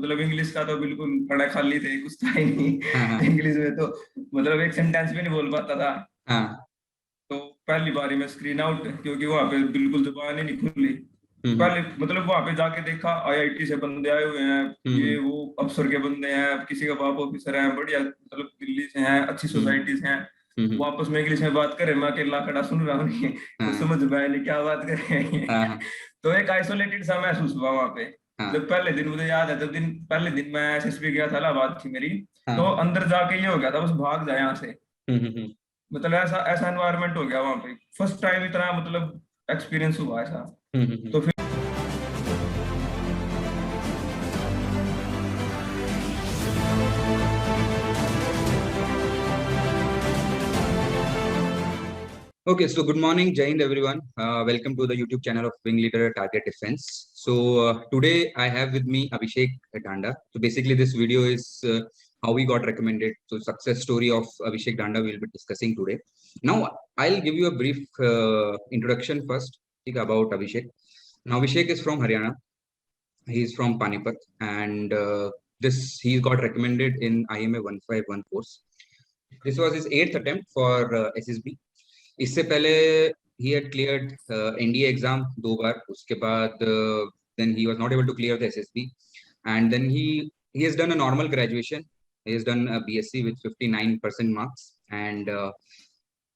मतलब इंग्लिश का तो बिल्कुल पढ़ा खाली थे, कुछ था ही हाँ हाँ नहीं इंग्लिश में तो मतलब एक सेंटेंस भी नहीं बोल पाता था। हाँ। तो पहली बारी में स्क्रीन आउट, क्योंकि वहां पे बिल्कुल जुबान ही नहीं खुली। हम्म पहले मतलब वहां पे जाके देखा आईआईटी से बंदे आए हुए हैं, ये हम्म वो अफसर के बंदे हैं, किसी का बाप ऑफिसर है, बढ़िया मतलब दिल्ली से हैं, अच्छी हम्म सोसाइटी से हैं। हम्म। वो आपस में इंग्लिश में बात करे, मैं अकेला खड़ा सुन रहा हूँ कुछ हाँ समझ में आया नहीं क्या बात कर रहे हैं हाँ हाँ तो एक आइसोलेटेड सा महसूस हुआ वहां पे। हाँ जब पहले दिन मुझे याद है, जब पहले दिन मैं एसएसबी गया था, इलाहाबाद थी मेरी। तो हाँ। अंदर जाके ये हो गया था, बस भाग जाए यहाँ से। हम्म। मतलब ऐसा ऐसा एनवायरनमेंट हो गया वहां पे, फर्स्ट टाइम इतना मतलब एक्सपीरियंस हुआ ऐसा। हम्म। तो फिर Okay, so good morning, Jai Hind everyone. Welcome to the YouTube channel of Wing Leader Target Defense. So today I have with me Abhishek Danda. So basically this video is how we got recommended. So success story of Abhishek Danda we'll be discussing today. Now I'll give you a brief introduction first about Abhishek. Now Abhishek is from Haryana. He is from Panipat and this he got recommended in IMA 151 course. This was his 8th attempt for SSB. इससे पहले he had cleared NDA exam 2 बार, उसके बाद then he was not able to clear the SSB, and then he has done a normal graduation. He has done a BSc with 59% marks, and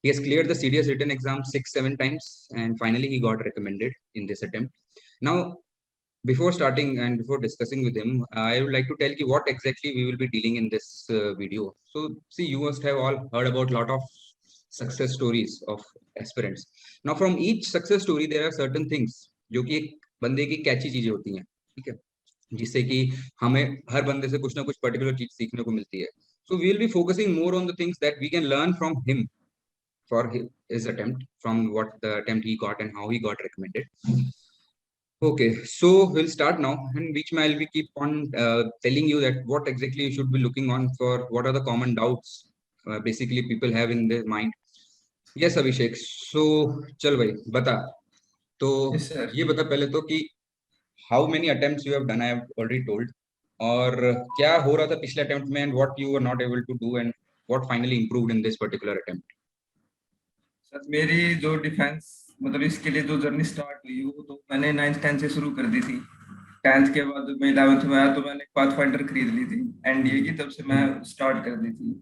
he has cleared the CDS written exam 6-7 times, and finally he got recommended in this attempt. Now, before starting and before discussing with him, I would like to tell you what exactly we will be dealing in this video. So, see, you must have all heard about a lot of success stories of aspirants. Now, from each success story, there are certain things जो कि एक बंदे की कैची चीजें होती हैं, ठीक है, जिससे कि हमें हर बंदे से कुछ ना कुछ पर्टिकुलर चीज सीखने को मिलती है. So we will be focusing more on the things that we can learn from him for his attempt, from what the attempt he got and how he got recommended. Okay, so we'll start now, and which I'll be keep on telling you that what exactly you should be looking on for, what are the common doubts basically people have in their mind. Yes, Abhishek. So, चल भाई बता. तो yes sir. ये बता पहले तो कि how many attempts you have done. I have already told. और क्या हो रहा था पिछले attempt में and what you were not able to do and what finally improved in this particular attempt. Sir मेरी जो डिफेंस मतलब इसके लिए जो जर्नी स्टार्ट हुई वो तो मैंने 9th 10th से शुरू कर दी थी। 10th के बाद जब मैं 11th में आया तो मैंने पाथफाइंडर खरीद ली थी एनडीए की, तब से मैं स्टार्ट कर दी थी।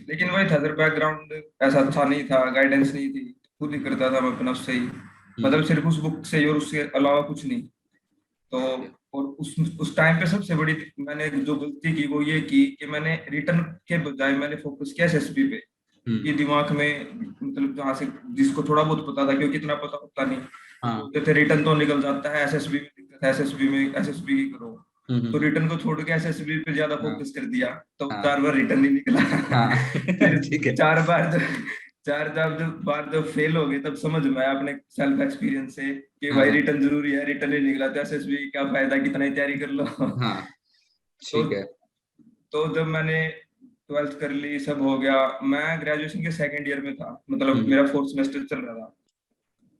लेकिन वही था सर, बैकग्राउंड ऐसा अच्छा नहीं था, गाइडेंस नहीं थी, खुद ही करता था मैं अपना उससे ही, मतलब सिर्फ उस बुक से ही और उसके अलावा कुछ नहीं। तो और उस टाइम पे सबसे बड़ी मैंने जो गलती की वो ये की कि मैंने रिटर्न के बजाय मैंने फोकस किया एसएसबी पे। ये दिमाग में मतलब जहाँ से जिसको थोड़ा बहुत पता था, क्योंकि इतना पता होता नहीं, वो बोलते थे रिटर्न तो निकल जाता है, एसएसबी में दिक्कत है, एसएसबी में एसएसबी की करो। तो रिटर्न को छोड़ के एसएसबी पे ज्यादा फोकस कर दिया, तो 4 बार रिटर्न नहीं निकला फिर ठीक है. 4 बार जब बार जब फेल हो गए तब समझ में आया अपने सेल्फ एक्सपीरियंस से कि भाई रिटर्न जरूरी है, रिटर्न नहीं निकला तो एसएसबी क्या फायदा, कितना ही तैयारी कर लो हाँ तो ठीक है. तो जब मैंने 12th कर ली, सब हो गया, मैं ग्रेजुएशन के 2nd ईयर में था, मतलब मेरा 4th सेमेस्टर चल रहा था,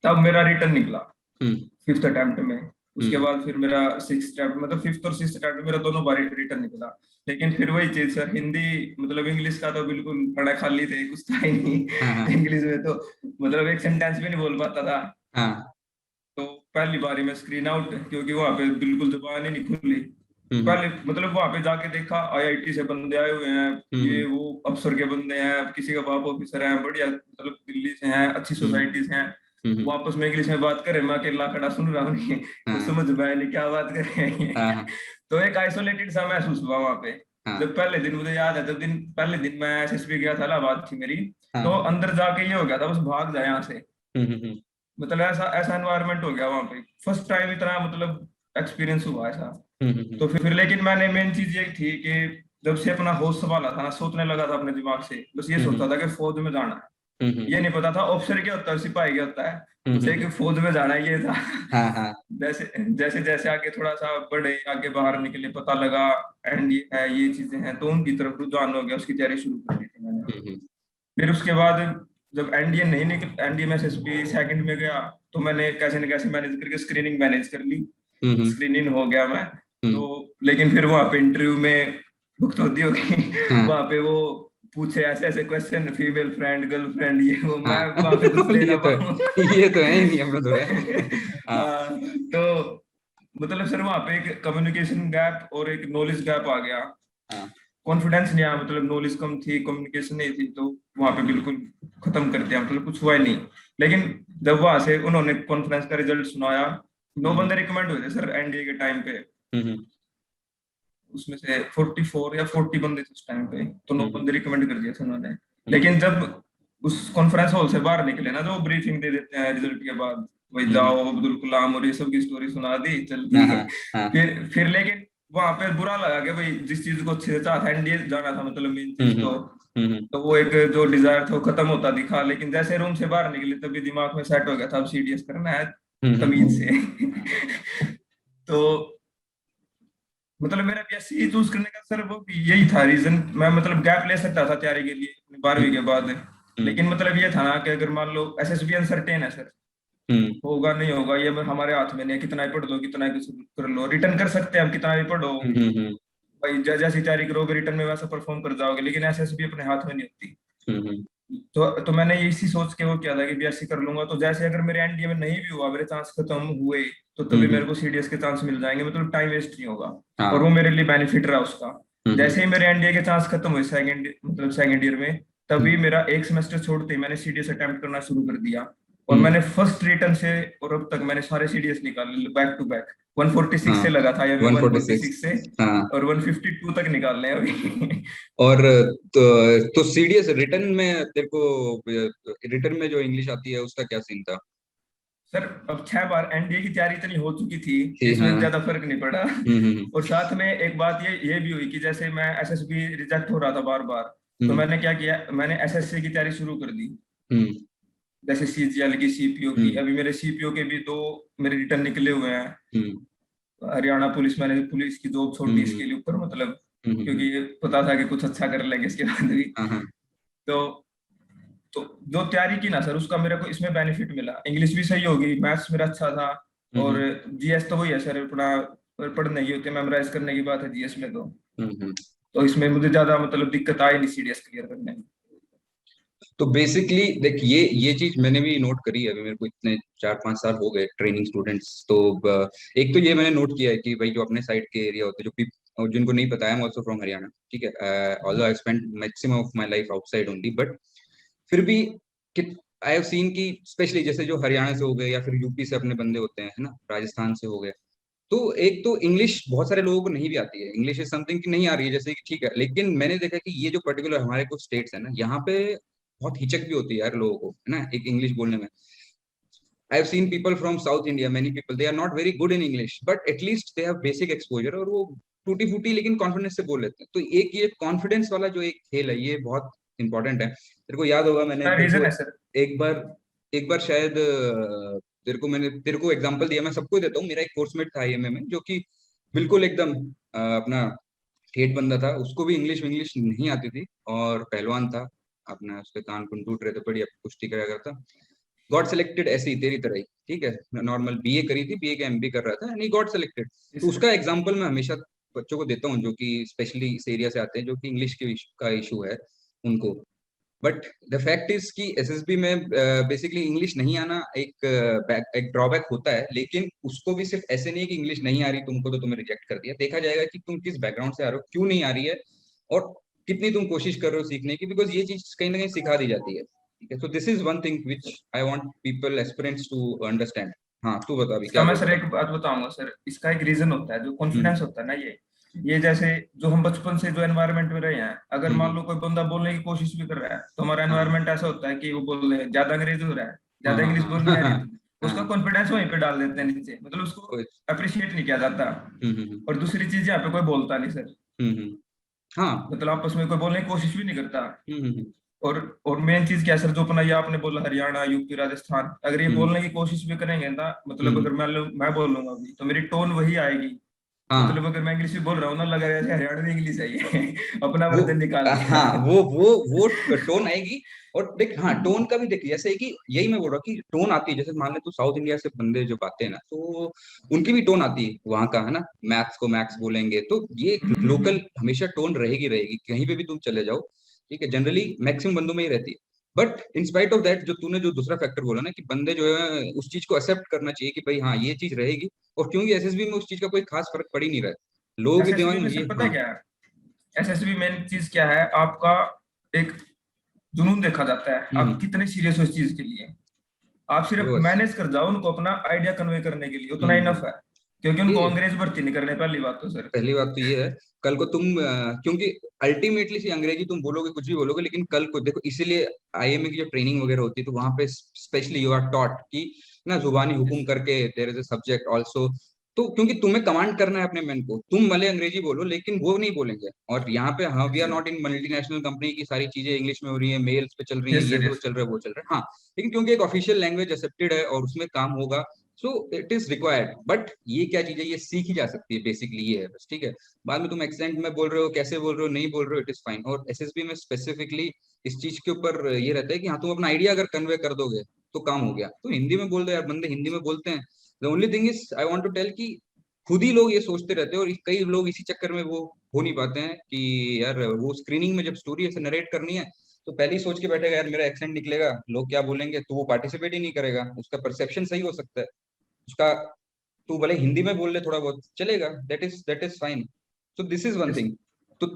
तब मेरा रिटर्न निकला 5th अटेम्प्ट में। उसके बाद फिर मेरा 6th अटेम्प्ट, मतलब 5th और 6th अटेम्प्ट में मेरा दोनों बार रिटर्न निकला। लेकिन फिर वही चीज सर, हिंदी मतलब इंग्लिश का तो बिल्कुल पढ़ा खाली थे, कुछ था ही नहीं इंग्लिश में तो मतलब एक सेंटेंस भी नहीं बोल पाता था। हाँ. तो पहली बारी में स्क्रीन आउट, क्योंकि वहां पे बिल्कुल जुबान ही नहीं खुली। पहले मतलब वहां पे जाके देखा आईआईटी से बंदे आए हुए हैं, ये वो अफसर के बंदे हैं, किसी का बाप ऑफिसर है, बढ़िया मतलब दिल्ली से हैं, अच्छी सोसाइटी से हैं। वो आपस में इंग्लिश में बात करे, मैं अकेला खड़ा सुन रहा हूँ कुछ समझ में आया नहीं क्या बात कर रहे हैं तो एक आइसोलेटेड सा महसूस हुआ वहां पे। जब पहले दिन मुझे याद है, जब पहले दिन मैं एसएसबी गया था, इलाहाबाद थी मेरी। तो अंदर जाके ये हो गया था, बस भाग जाए यहाँ से। मतलब ऐसा ऐसा एनवायरनमेंट हो गया वहां पे, फर्स्ट टाइम इतना मतलब एक्सपीरियंस हुआ ऐसा। तो फिर लेकिन मैंने मेन चीज ये थी कि जब से अपना होश संभाला था ना, सोचने लगा था अपने दिमाग से, बस ये सोचता था कि फौज में जाना है। ये नहीं पता था ऑफिसर क्या होता है, सिपाही क्या होता है, उसे कि फौज में जाना है, ये था जैसे जैसे जैसे आगे थोड़ा सा बड़े, आगे बाहर निकले, पता लगा एंड ये है, ये चीजें हैं, तो उनकी तरफ रुझान हो गया, उसकी तैयारी शुरू कर दी थी मैंने। फिर उसके बाद जब एनडीए नहीं निकल, एनडीए में एसएसबी 2nd में गया, तो मैंने कैसे न कैसे मैनेज करके स्क्रीनिंग मैनेज कर ली। स्क्रीनिंग हो गया मैं, तो लेकिन फिर वहां पे इंटरव्यू में भुगत होती होगी, हाँ। वहां पे वो पूछे ऐसे ऐसे क्वेश्चन, फीमेल फ्रेंड, गर्लफ्रेंड, ये वो, मैं हाँ। वहां पे कुछ ले ये ना तो पाऊँ। ये तो है ही नहीं, हम तो है। हाँ। हाँ, तो मतलब सर वहां पे एक कम्युनिकेशन गैप और एक नॉलेज गैप आ गया। हाँ। कॉन्फिडेंस नहीं आया, मतलब नॉलेज कम थी, कम्युनिकेशन नहीं थी, तो वहां पे बिल्कुल खत्म कर दिया, मतलब कुछ हुआ ही नहीं। लेकिन जब वहां से उन्होंने कॉन्फ्रेंस का रिजल्ट सुनाया, 9 बंदे रिकमेंड हुए थे सर एनडीए के टाइम पे। उसमें से 44 या 40 बंदे थे उस टाइम पे, तो 9 बंदे रिकमेंड कर दिए थे उन्होंने। लेकिन जब उस कॉन्फ्रेंस हॉल से बाहर निकले ना, जो ब्रीफिंग दे देते हैं रिजल्ट के बाद, वही जाओ अब्दुल कलाम और ये सब की स्टोरी सुना दी, चल दी। हाँ। हाँ। फिर लेकिन वहां पे बुरा लगा कि भाई जिस चीज को अच्छे से चाहता था, एनडीए जाना था, मतलब मेन चीज तो वो एक जो डिजायर था वो खत्म होता दिखा। लेकिन जैसे रूम से बाहर निकले तभी दिमाग में सेट हो गया था, अब सीडीएस करना है तमीज से। तो मतलब मेरा बीएससी चूज करने का सर वो यही था रीजन। मैं मतलब गैप ले सकता था तैयारी के लिए अपनी 12वीं के बाद, लेकिन मतलब ये था ना कि अगर मान लो एसएसबी अनसर्टेन है सर, होगा नहीं होगा ये हमारे हाथ में नहीं है। कितना ही पढ़ लो, कितना ही कुछ कर लो, रिटर्न कर सकते हैं हम, कितना भी पढ़ो भाई, जैसी तैयारी करोगे रिटर्न में वैसा परफॉर्म कर जाओगे, लेकिन एसएसबी अपने हाथ में नहीं होती। तो मैंने इसी सोच के वो किया था कि बीएससी कर लूंगा, तो जैसे अगर मेरे एनडीए में नहीं भी हुआ, मेरे चांस खत्म हुए, तो तभी मेरे को सीडीएस के चांस मिल जाएंगे, मतलब टाइम वेस्ट नहीं होगा। और वो मेरे लिए बेनिफिट रहा उसका। जैसे ही मेरे एनडीए के चांस खत्म हुए सेकंड ईयर में, तभी मेरा एक सेमेस्टर छोड़ते ही मैंने सीडीएस अटेम्प्ट करना शुरू कर दिया। और मैंने फर्स्ट रिटर्न से और अब तक मैंने सारे सीडीएस निकाले बैक टू बैक। 146 से लगा था, या 146 से, और 152 तक निकालने हैं अभी। और तो सीडीएस रिटर्न में तेरे को, रिटर्न में जो इंग्लिश आती है उसका क्या सीन था? सर अब 6 बार एनडीए की तैयारी इतनी हो चुकी थी, इसमें ज्यादा फर्क नहीं पड़ा। और साथ में एक बात ये भी हुई कि जैसे मैं एसएसबी रिजेक्ट हो रहा था बार बार, तो मैंने क्या किया, मैंने एसएससी की तैयारी शुरू कर दी। जैसे सीजीएल की, सीपीओ की, अभी मेरे सीपीओ के भी 2 मेरे रिटर्न निकले हुए हैं। हरियाणा पुलिस, मैंने पुलिस की जॉब छोड़ दी इसके लिए ऊपर, मतलब क्योंकि ये पता था कि कुछ अच्छा कर लेंगे इसके बाद भी। तो जो तैयारी की ना सर, उसका मेरे को इसमें बेनिफिट मिला। इंग्लिश भी सही होगी, मैथ्स मेरा अच्छा था, और जीएस तो वही है सर अपना, पढ़ने की होती है, मेमोराइज करने की बात है जीएस में। तो इसमें मुझे ज्यादा मतलब दिक्कत आई नहीं सीडीएस क्लियर करने में। तो बेसिकली देख, ये चीज मैंने भी नोट करी है। अभी मेरे को इतने 4-5 साल हो गए ट्रेनिंग स्टूडेंट्स, तो एक तो ये मैंने नोट किया है कि भाई जो अपने साइड के एरिया होते हैं, जो और जिनको नहीं पता है, I am also from Haryana, ठीक है, although I spent maximum of my life outside only, but फिर भी आई हैव सीन कि स्पेशली जैसे जो हरियाणा से हो गए या फिर यूपी से अपने बंदे होते हैं, है ना, राजस्थान से हो गए, तो एक तो इंग्लिश बहुत सारे लोगों को नहीं भी आती है। इंग्लिश इज समथिंग कि नहीं आ रही है, जैसे कि ठीक है, लेकिन मैंने देखा कि ये जो पर्टिकुलर हमारे कुछ स्टेट्स है ना, यहाँ पे बहुत हिचक भी होती है यार लोगों को, है ना, एक इंग्लिश बोलने में। I have seen people from South India, many people, they are not very good in English, but at least they have basic exposure, और वो टूटी फूटी लेकिन कॉन्फिडेंस से बोल लेते हैं। तो एक ये कॉन्फिडेंस वाला जो एक खेल है, ये बहुत इंपॉर्टेंट है। तेरे को याद होगा, मैंने एक बार शायद तेरे को एग्जांपल दिया, मैं सबको देता हूँ। मेरा एक कोर्समेट था आईएमए में, जो कि बिल्कुल एकदम अपना ठेठ बंदा था, उसको भी इंग्लिश नहीं आती थी, और पहलवान था अपना, उसके कान कुन टूट रहे थे, बढ़िया कुश्ती करा करता। गॉट सिलेक्टेड ऐसे ही तेरी तरह ही, ठीक है, नॉर्मल बीए करी थी, बीए का एमबी कर रहा था, एंड ही गॉट सिलेक्टेड। तो उसका एग्जांपल मैं हमेशा बच्चों को देता हूँ जो कि स्पेशली इस एरिया से आते हैं, जो कि इंग्लिश का इशू है उनको। बट द फैक्ट इज कि एसएसबी में बेसिकली इंग्लिश नहीं आना एक ड्रॉबैक होता है, लेकिन उसको भी सिर्फ ऐसे नहीं कि इंग्लिश नहीं आ रही तुमको तो तुम्हें रिजेक्ट कर दिया। देखा जाएगा कि तुम किस बैकग्राउंड से आ रहे हो, क्यों नहीं आ रही है, और कितनी तुम कोशिश कर रहे हो सीखने की, बिकॉज ये चीज कहीं ना कहीं सिखा दी जाती है, ठीक है। So this is one thing which I want people aspirants to understand. हाँ, तू बता अभी क्या। मैं सर एक बात बताऊंगा सर, इसका एक रीजन होता है, जो कॉन्फिडेंस होता है ना, ये जैसे जो हम बचपन से जो एनवायरनमेंट में रहे हैं, अगर मान लो कोई बंदा बोलने की कोशिश भी कर रहा है, तो हमारा एनवायरनमेंट ऐसा होता है कि वो बोल रहे हैं, ज्यादा अंग्रेजी हो रहा है, ज्यादा इंग्लिश बोल नहीं आ रही, उसका कॉन्फिडेंस वहीं पे डाल देते हैं नीचे, मतलब उसको अप्रिशिएट नहीं किया जाता। और दूसरी चीज, यहाँ पे कोई बोलता नहीं सर, हाँ, मतलब आपस में कोई बोलने की कोशिश भी नहीं करता। और मेन चीज क्या है सर, जो अपना ये आपने बोला हरियाणा, यूपी, राजस्थान, अगर ये बोलने की कोशिश भी करेंगे ना, मतलब अगर मैं बोल लूंगा अभी, तो मेरी टोन वही आएगी हाँ मतलब अगर मैं इंग्लिश में बोल रहा हूँ ना, लगा जैसे हरियाणवी इंग्लिश है ये अपना वो वर्जन निकाल दिया। हाँ वो टोन आएगी। और देख हाँ टोन का भी देख, जैसे है कि यही मैं बोल रहा हूँ कि टोन आती है, जैसे मान ले तू साउथ इंडिया से बंदे जो आते हैं ना, तो उनकी भी टोन आती है वहां का, है ना। मैथ्स को मैक्स बोलेंगे, तो ये लोकल हमेशा टोन रहेगी रहेगी, कहीं पे भी तुम चले जाओ, ठीक है। जनरली मैक्सिमम बंदों में ही रहती है। But in spite of that, जो तूने जो दूसरा फैक्टर बोला ना कि बंदे जो है उस चीज को एक्सेप्ट करना चाहिए कि भाई हाँ ये चीज रहेगी। और क्योंकि एसएसबी में उस चीज का कोई खास फर्क पड़ ही नहीं रहा है, लोगों के दिमाग एसएसबी में में ये, सर पता है हाँ क्या है, एसएसबी मेन चीज क्या है आपका, एक जुनून देखा जाता है, आप हम्म कितने सीरियस हो इस चीज के लिए। आप सिर्फ बस मैनेज कर जाओ उनको अपना आइडिया कन्वे करने के लिए, उतना हम्म इनफ है। क्योंकि उनको ये अंग्रेज भर्ती नहीं करने, पहली बात तो सर। पहली बात तो ये है। कल को तुम क्योंकि अल्टीमेटली से अंग्रेजी तुम बोलोगे कुछ भी बोलोगे, लेकिन कल को देखो, इसीलिए आईएमए की जो ट्रेनिंग वगैरह होती है तो वहां पे स्पेशली यू आर टॉट कि ना जुबानी हुकुम करके there is a subject also. तो क्योंकि तुम्हें कमांड करना है अपने मैन को, तुम भले अंग्रेजी बोलो लेकिन वो नहीं बोलेंगे। और यहाँ पे हाँ we are not in multinational company की सारी चीजें इंग्लिश में हो रही है, मेल्स पे चल रही है, यस ये सर, वो यस। चल रहा है वो चल रहा है, हाँ। लेकिन क्योंकि एक ऑफिशियल लैंग्वेज एक्सेप्टेड है और उसमें काम होगा, so it is required. But ये क्या चीज है, ये सीखी जा सकती है, बेसिकली ये है बस, ठीक है। बाद में तुम एक्सेंट में बोल रहे हो, कैसे बोल रहे हो, नहीं बोल रहे हो, इट इज फाइन। और एसएसबी में स्पेसिफिकली इस चीज के ऊपर ये रहता है कि हाँ तुम अपना आइडिया अगर कन्वे कर दोगे तो काम हो गया। तो हिंदी में बोल दो यार, बंदे हिंदी में बोलते हैं। The only thing is I want to tell कि खुद ही लोग ये सोचते रहते हैं, और कई लोग इसी चक्कर में वो हो नहीं पाते हैं कि यार वो स्क्रीनिंग में जब स्टोरी ऐसे नरेट करनी है तो पहले ही सोच के बैठेगा यार मेरा एक्सेंट निकलेगा, लोग क्या बोलेंगे, तो वो पार्टिसिपेट ही नहीं करेगा। उसका परसेप्शन सही हो सकता है उसका, तू भले हिंदी में बोल ले थोड़ा बहुत चलेगा, that is fine. So this is one yes. Thing. तो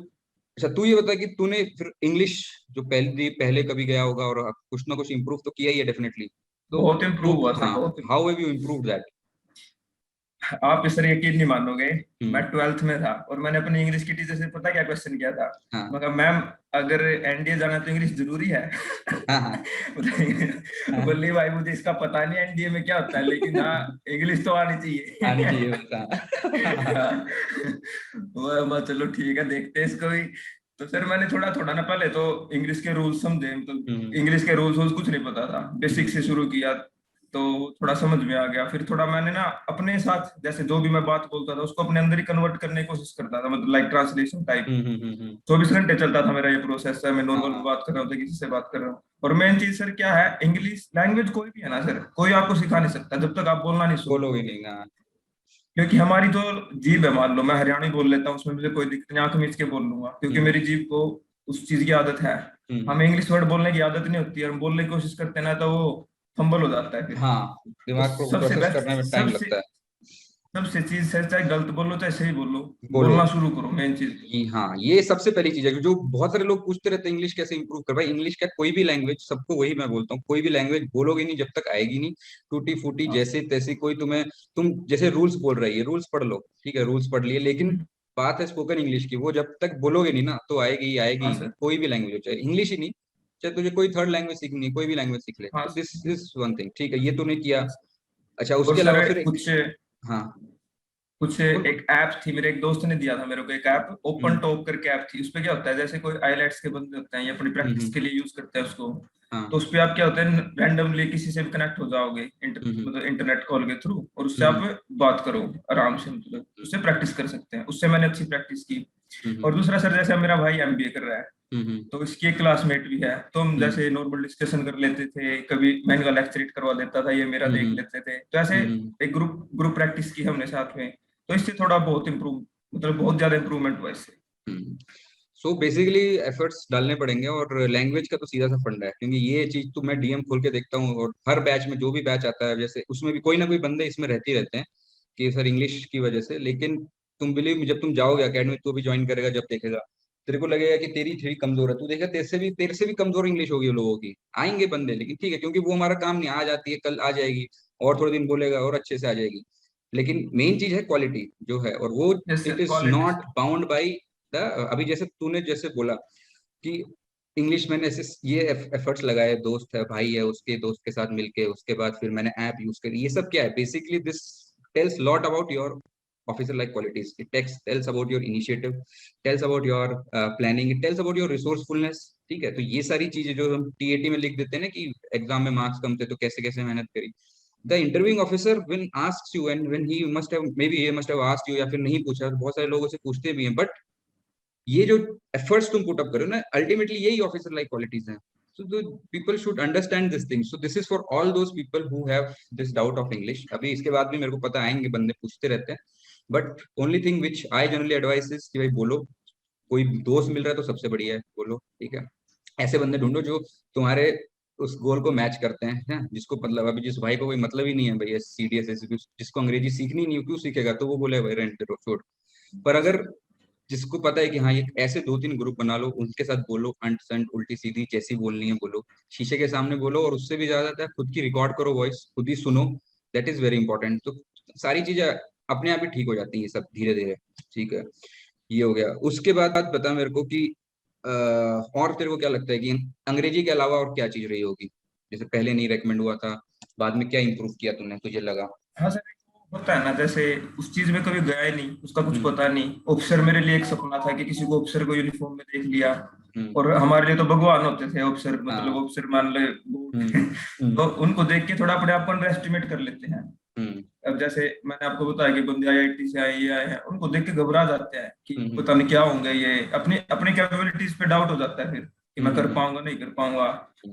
अच्छा तू ये बता कि तूने फिर इंग्लिश जो पहले पहले कभी गया होगा और कुछ ना कुछ इम्प्रूव तो किया ही है डेफिनेटली। तो बहुत इम्प्रूव वो हुआ सर, हाँ, बहुत। How have you improve that? आप इस तरह यकीन नहीं मानोगे। मैं हम्म 12th में था और मैंने अपनी इंग्लिश की टीचर से पता क्या क्वेश्चन किया था। हाँ मगर मैम, अगर एनडीए जाना तो इंग्लिश जरूरी है? हाँ हाँ हाँ बोली भाई मुझे इसका पता नहीं एनडीए में क्या होता है, लेकिन हाँ इंग्लिश तो आनी आनी चाहिए। चाहिए बता। चलो ठीक है, देखते हैं इसको भी। तो सर मैंने थोड़ा थोड़ा ना पहले तो इंग्लिश के रूल्स समझे, मतलब हम्म इंग्लिश के रूल्स कुछ नहीं पता था, बेसिक हम्म से शुरू किया। तो थोड़ा समझ में आ गया। फिर थोड़ा मैंने ना अपने साथ, जैसे जो भी मैं बात बोलता था उसको अपने अंदर ही कन्वर्ट करने की कोशिश करता था, मतलब लाइक ट्रांसलेशन टाइप। हम्म। 24 घंटे चलता था मेरा ये प्रोसेस है, मैं हाँ नॉर्मल हाँ बात कर रहा हूँ तो किसी से बात कर रहा हूँ। और मेन चीज सर क्या है, इंग्लिश लैंग्वेज कोई भी है ना सर, कोई आपको सिखा नहीं सकता जब तक आप बोलना नहीं शुरू बोलोगे करोगे। नहीं हाँ। क्योंकि हमारी तो जीभ है, मान लो मैं हरियाणवी बोल लेता हूँ, उसमें मुझे कोई दिक्कत नहीं, आंख मीच के बोल लूंगा, क्योंकि हम्म मेरी जीभ को उस चीज की आदत है। हम्म हमें इंग्लिश वर्ड बोलने की आदत नहीं होती है, हम बोलने की कोशिश करते हैं ना तो वो फंबल हो जाता है फिर। हाँ, तो दिमाग को सबसे प्रोसेस बेस्ट, करने में टाइम सबसे लगता है। सबसे चीज है, चाहे गलत बोलो चाहे सही बोलो, बोलो बोलना शुरू करो, मेन चीज। हाँ, ये सबसे पहली चीज है जो बहुत सारे लोग पूछते रहते हैं इंग्लिश कैसे इंप्रूव कर। भाई इंग्लिश का कोई भी लैंग्वेज, सबको वही मैं बोलता हूँ, कोई भी लैंग्वेज बोलोगे नहीं जब तक आएगी नहीं। टूटी फूटी हाँ जैसे तैसी कोई तुम्हें, तुम जैसे रूल्स बोल रही है, रूल्स पढ़ लो, ठीक है रूल्स पढ़ लिए, लेकिन बात है स्पोकन इंग्लिश की, वो जब तक बोलोगे नहीं ना तो आएगी ही आएगी हाँ ही नहीं, सर। कोई भी लैंग्वेज हो, चाहे इंग्लिश ही नहीं, चाहे तुझे कोई थर्ड लैंग्वेज सीखनी है, कोई भी लैंग्वेज सीख ले, हाँ तो sir. This is one thing, ठीक है ये तूने किया। अच्छा और उसके सर अलावा फिर कुछ हाँ कुछ बोल। एक ऐप थी, मेरे एक दोस्त ने दिया था मेरे को एक ऐप, ओपन हम्म टॉक करके ऐप थी। उसपे क्या होता है, जैसे कोई आईलेट्स के बंदे होते हैं, ये अपनी प्रैक्टिस हम्म के लिए यूज करते हैं उसको। तो हाँ उस पे आप क्या होता है, रैंडमली किसी से भी कनेक्ट हो जाओगे, हम्म मतलब इंटरनेट कॉल के थ्रू, और उससे हम्म आप बात करो आराम से, मतलब उससे प्रैक्टिस कर सकते हैं। उससे मैंने अच्छी प्रैक्टिस की। हम्म और दूसरा सर, जैसे मेरा भाई एमबीए कर रहा है, हम्म तो इसकी एक क्लासमेट भी है, तो हम हम्म जैसे नॉर्मल डिस्कशन कर लेते थे, कभी मैं इनका लेक्चर रीड करवा देता था, ये मेरा देख हम्म लेते थे, तो ऐसे हम्म एक ग्रुप ग्रुप प्रैक्टिस की हमने साथ में। तो इससे थोड़ा बहुत इम्प्रूव, मतलब बहुत ज्यादा इम्प्रूवमेंट हुआ इससे। सो बेसिकली एफर्ट्स डालने पड़ेंगे। और लैंग्वेज का तो सीधा सा फंडा है, क्योंकि ये चीज तो मैं डीएम खोल के देखता हूँ, और हर बैच में जो भी बैच आता है जैसे उसमें भी कोई ना कोई बंदे इसमें रहते ही रहते हैं कि सर इंग्लिश की वजह से। लेकिन तुम बिलीव, जब तुम जाओगे अकेडमी, तो भी ज्वाइन करेगा, जब देखेगा तेरे को लगेगा कि तेरी थोड़ी कमजोर है, तू देखेगा तेरे से भी कमजोर इंग्लिश होगी लोगों की। आएंगे बंदे, लेकिन ठीक है क्योंकि वो हमारा काम नहीं, आज आती है कल आ जाएगी, और थोड़े दिन बोलेगा और अच्छे से आ जाएगी। लेकिन मेन चीज है क्वालिटी जो है, और वो yes it sir, is quality not sir. Bound by the, अभी जैसे तूने जैसे बोला कि इंग्लिश मैंने ऐसे ये एफर्ट्स लगाए, दोस्त है भाई है, उसके दोस्त के साथ मिलके, उसके बाद फिर मैंने ऐप यूज करी, ये सब क्या है basically, this tells lot about your officer like qualities, it tells about your initiative, tells about your planning, it tells about your resourcefulness, ठीक है। तो ये सारी चीजें जो हम टीएटी में लिख देते हैं ना कि एग्जाम में मार्क्स कम थे तो कैसे कैसे मेहनत करी, the interviewing officer when asks you and when he must have asked you या फिर नहीं पूछा, बहुत सारे लोगों से पूछते भी हैं, बट ये जो एफर्ट्स तुम पुट अप करो ना, अल्टीमेटली यही ऑफिसर लाइक क्वालिटीज हैं. So the people should understand this thing. So this is for all those people who have this doubt of English. अभी इसके बाद भी मेरे को पता आएंगे, बंदे पूछते रहते हैं, but only thing which I generally advise is कि भाई बोलो, कोई दोस्त मिल रहा है तो सबसे बढ़िया है, बोलो, ठीक है. ऐसे बंदे ढूंढो जो तुम्हारे उस गोल को मैच करते हैं, जिसको मतलब अभी जिस भाई को कोई मतलब ही नहीं है भाई CDS जिसको अंग्रेजी सीखनी नहीं, क्यों सीखेगा, तो वो बोले भाई रेंट छोड़. पर अगर जिसको पता है कि हाँ ये ऐसे 2-3 ग्रुप बना लो, उनके साथ बोलो, अंट संट उल्टी सीधी जैसी बोलनी है बोलो, शीशे के सामने बोलो, और उससे भी ज्यादा था खुद की रिकॉर्ड करो, वॉइस खुद ही सुनो, दैट इज वेरी इंपॉर्टेंट. तो सारी चीजें अपने आप ही ठीक हो जाती हैं, ये सब धीरे धीरे, ठीक है. ये हो गया. उसके बाद बता मेरे को कि और तेरे को क्या लगता है कि अंग्रेजी के अलावा और क्या चीज रही होगी, जैसे पहले नहीं रेकमेंड हुआ था, बाद में क्या इंप्रूव किया तूने, तुझे लगा? हाँ सर, होता है ना, जैसे उस चीज में कभी गया ही नहीं, उसका कुछ पता नहीं. ऑफिसर मेरे लिए एक सपना था कि किसी को ऑफिसर को यूनिफॉर्म में देख लिया, और हमारे लिए तो भगवान होते थे ऑफिसर, मतलब ऑफिसर मान ले तो उनको देख के थोड़ा अपने आप को अंडर एस्टिमेट कर लेते हैं. अब जैसे मैंने आपको बताया कि बंदे IIT से आए, ये आए हैं, उनको देख के घबरा जाते हैं कि पता नहीं क्या होंगे, ये अपनी अपनी कैपेबिलिटीज पे डाउट हो जाता है फिर कि मैं कर पाऊंगा नहीं कर पाऊंगा.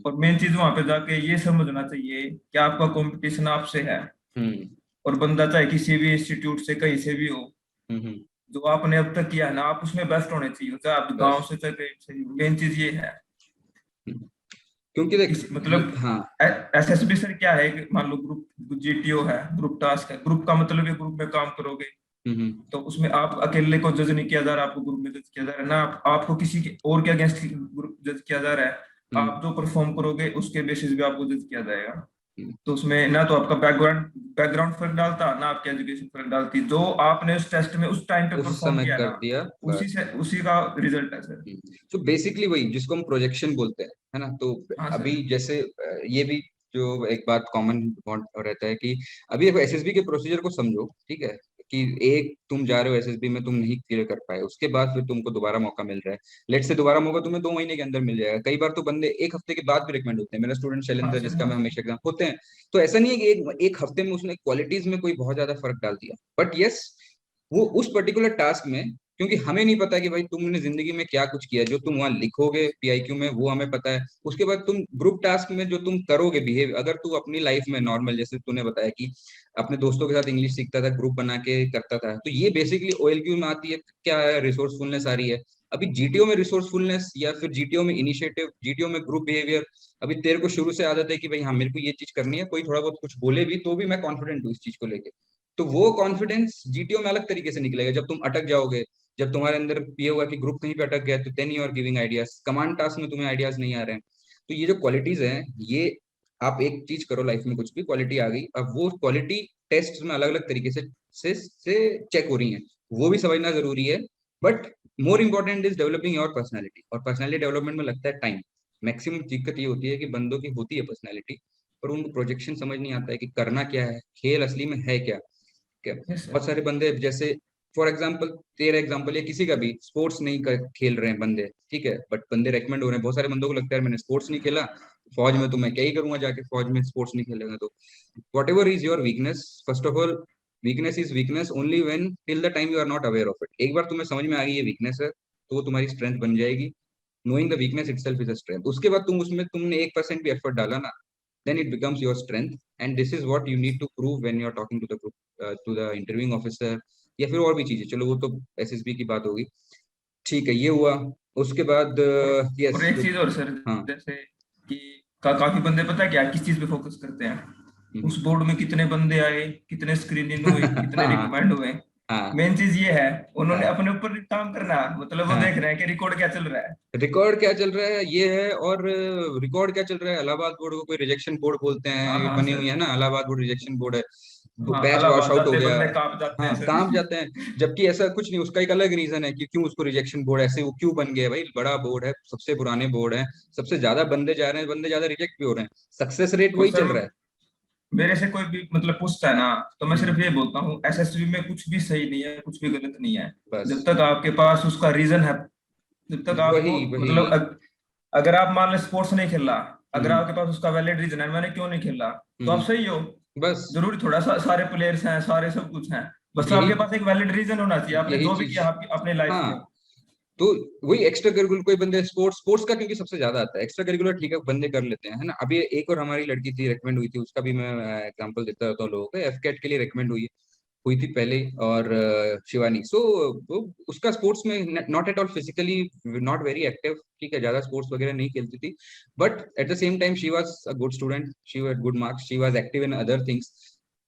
और मेन चीज वहां पे जाके ये समझना चाहिए कि आपका कंपटीशन आपसे है, और बंदा चाहे किसी भी इंस्टीट्यूट से कहीं से भी हो, जो आपने अब तक किया है ना, आप उसमें बेस्ट होने चाहिए, चाहे आप गांव से चाहे कहीं से. मेन चीज ये है, क्योंकि देख मतलब हाँ, SSB सर क्या है कि मान लो ग्रुप GTO है, ग्रुप टास्क है. ग्रुप का मतलब ये ग्रुप में काम करोगे, तो उसमें आप अकेले को जज नहीं किया जा रहा, आपको ग्रुप में जज किया जा रहा है ना, आपको किसी के और के अगेंस्ट ग्रुप जज किया जा रहा है. आप जो परफॉर्म करोगे उसके बेसिस पे आपको जज किया जाएगा. तो उसमें ना तो आपका बैकग्राउंड फर्क डालता, ना आपकी एजुकेशन फर्क डालती, जो आपने उस टेस्ट में उस टाइम पे परफॉर्म किया कर दिया, उसी का रिजल्ट है सर. तो बेसिकली वही जिसको हम प्रोजेक्शन बोलते हैं, है ना. तो अभी जैसे ये भी जो एक बात कॉमन रहता है कि अभी देखो SSB के प्रोसीजर को समझो, ठीक है, कि एक तुम जा रहे हो SSB में, तुम नहीं क्लियर कर पाए, उसके बाद फिर तुमको दोबारा मौका मिल रहा है. लेट से दोबारा मौका तुम्हें 2 महीने के अंदर मिल जाएगा. कई बार तो बंदे 1 हफ्ते के बाद भी रिकमेंड होते हैं. मेरा स्टूडेंट शैलेंद्र जिसका मैं हमेशा एग्जाम होते हैं, तो ऐसा नहीं है कि एक हफ्ते में उसने क्वालिटीज में कोई बहुत ज्यादा फर्क डाल दिया, बट यस वो उस पर्टिकुलर टास्क में, क्योंकि हमें नहीं पता कि भाई तुमने जिंदगी में क्या कुछ किया, जो तुम वहां लिखोगे PIQ में वो हमें पता है. उसके बाद तुम ग्रुप टास्क में जो तुम करोगे बिहेव, अगर तू अपनी लाइफ में नॉर्मल, जैसे तूने बताया कि अपने दोस्तों के साथ इंग्लिश सीखता था, ग्रुप बना के करता था, तो ये बेसिकली OLQ में आती है. क्या है? रिसोर्सफुलनेस आ रही है. अभी GTO में रिसोर्सफुलनेस या फिर GTO में इनिशिएटिव, GTO में ग्रुप बिहेवियर, अभी तेरे को शुरू से आदत है कि भाई हाँ मेरे को ये चीज करनी है, कोई थोड़ा बहुत कुछ बोले भी तो भी मैं कॉन्फिडेंट हूँ इस चीज को लेके. तो वो कॉन्फिडेंस GTO में अलग तरीके से निकलेगा. जब तुम अटक जाओगे, जब तुम्हारे अंदर ये होगा कि ग्रुप कहीं पे अटक गया, तो then you are giving ideas. Command task में तुम्हें आइडियाज नहीं आ रहे हैं. तो ये जो क्वालिटीज हैं, ये आप एक चीज करो लाइफ में, कुछ भी क्वालिटी आ गई, अब वो क्वालिटी टेस्ट में अलग अलग तरीके से चेक हो रही है, वो भी समझना जरूरी है. But more important is developing your personality. और पर्सनैलिटी डेवलपमेंट में लगता है टाइम. मैक्सिमम दिक्कत ये होती है कि बंदों की होती है पर्सनैलिटी, पर उनको प्रोजेक्शन समझ नहीं आता है कि करना क्या है, खेल असली में है क्या. बहुत सारे बंदे, जैसे फॉर एग्जाम्पल तेरा एग्जाम्पल या किसी का भी, स्पोर्ट्स नहीं खेल रहे हैं बंदे, ठीक है, बट बंदे रेकमेंड हो रहे हैं. बहुत सारे बंदों को लगता है मैंने स्पोर्ट्स नहीं खेला, फौज में तो मैं क्या ही करूंगा जाके, फौज में स्पोर्ट्स नहीं खेलेगा. तो whatever is your weakness, first of all weakness is weakness only when till the time you are not aware of it. एक बार तुम्हें समझ में आ गई ये वीकनेस है, तो वो तुम्हारी स्ट्रेंथ बन जाएगी. Knowing the weakness itself is a strength. उसके बाद तुमने 1% भी एफर्ट डाला ना, then it becomes your strength, and this is what you need to prove when you are talking to the group, to the interviewing officer, या फिर और भी चीजें. चलो वो तो SSB की बात होगी, ठीक है, ये हुआ. उसके बाद यस, और एक चीज और सर, जैसे कि काफी बंदे पता है क्या किस चीज पे फोकस करते हैं, उस बोर्ड में कितने बंदे आए, कितने स्क्रीनिंग हुई, कितने रिकमेंड हुए. मेन चीज ये है, उन्होंने अपने ऊपर काम करना, मतलब वो देख रहे हैं कि रिकॉर्ड क्या चल रहा है, रिकॉर्ड क्या चल रहा है ये है. और रिकॉर्ड क्या चल रहा है, इलाहाबाद बोर्ड को कोई रिजेक्शन बोर्ड बोलते हैं, बनी हुई है ना, इलाहाबाद बोर्ड रिजेक्शन बोर्ड है. बैच वॉश आउट हो गया, काम जाते हैं, जबकि ऐसा कुछ नहीं. उसका एक अलग रीजन है कि क्यों उसको रिजेक्शन बोर्ड ऐसे वो क्यों बन गया. भाई बड़ा बोर्ड है, सबसे पुराने बोर्ड है, सबसे ज्यादा बंदे जा रहे हैं, बंदे ज्यादा रिजेक्ट भी हो रहे हैं, सक्सेस रेट वही चल रहा है. मेरे से कोई भी मतलब पूछता है ना, तो मैं सिर्फ ये बोलता हूँ SSB में कुछ भी सही नहीं है, कुछ भी गलत नहीं है. जब तक आपके पास उसका रीजन है, जब तक आप मतलब अगर आप मान लो स्पोर्ट्स नहीं खेला, अगर आपके पास उसका वैलिड रीजन है मैंने क्यों नहीं खेला, तो आप सही हो. बस जरूरी थोड़ा सा सारे प्लेयर्स हैं, सारे सब कुछ हैं, बस यही आपके पास एक वैलिड रीजन होना चाहिए, आपने यही जो भी चीज। किया अपने लाइफ हाँ, में। तो वही एक्स्ट्रा करिकुलर, कोई बंदे स्पोर्ट्स स्पोर्ट्स का क्योंकि सबसे ज्यादा आता है, एक्स्ट्रा करिकुलर ठीक है बंदे कर लेते हैं, है ना। अभी एक और हमारी लड़की थी, रेकमेंड हुई थी, उसका भी मैं एग्जांपल देता रहता हूँ लोगों को, एफकेट के लिए रेकमेंड हुई थी पहले। और शिवानी, सो उसका स्पोर्ट्स में not at all physically, not very active, ठीक है, ज्यादा स्पोर्ट्स वगैरह नहीं खेलती थी, but at the same time she was a good student, she was good marks, she was active in other things.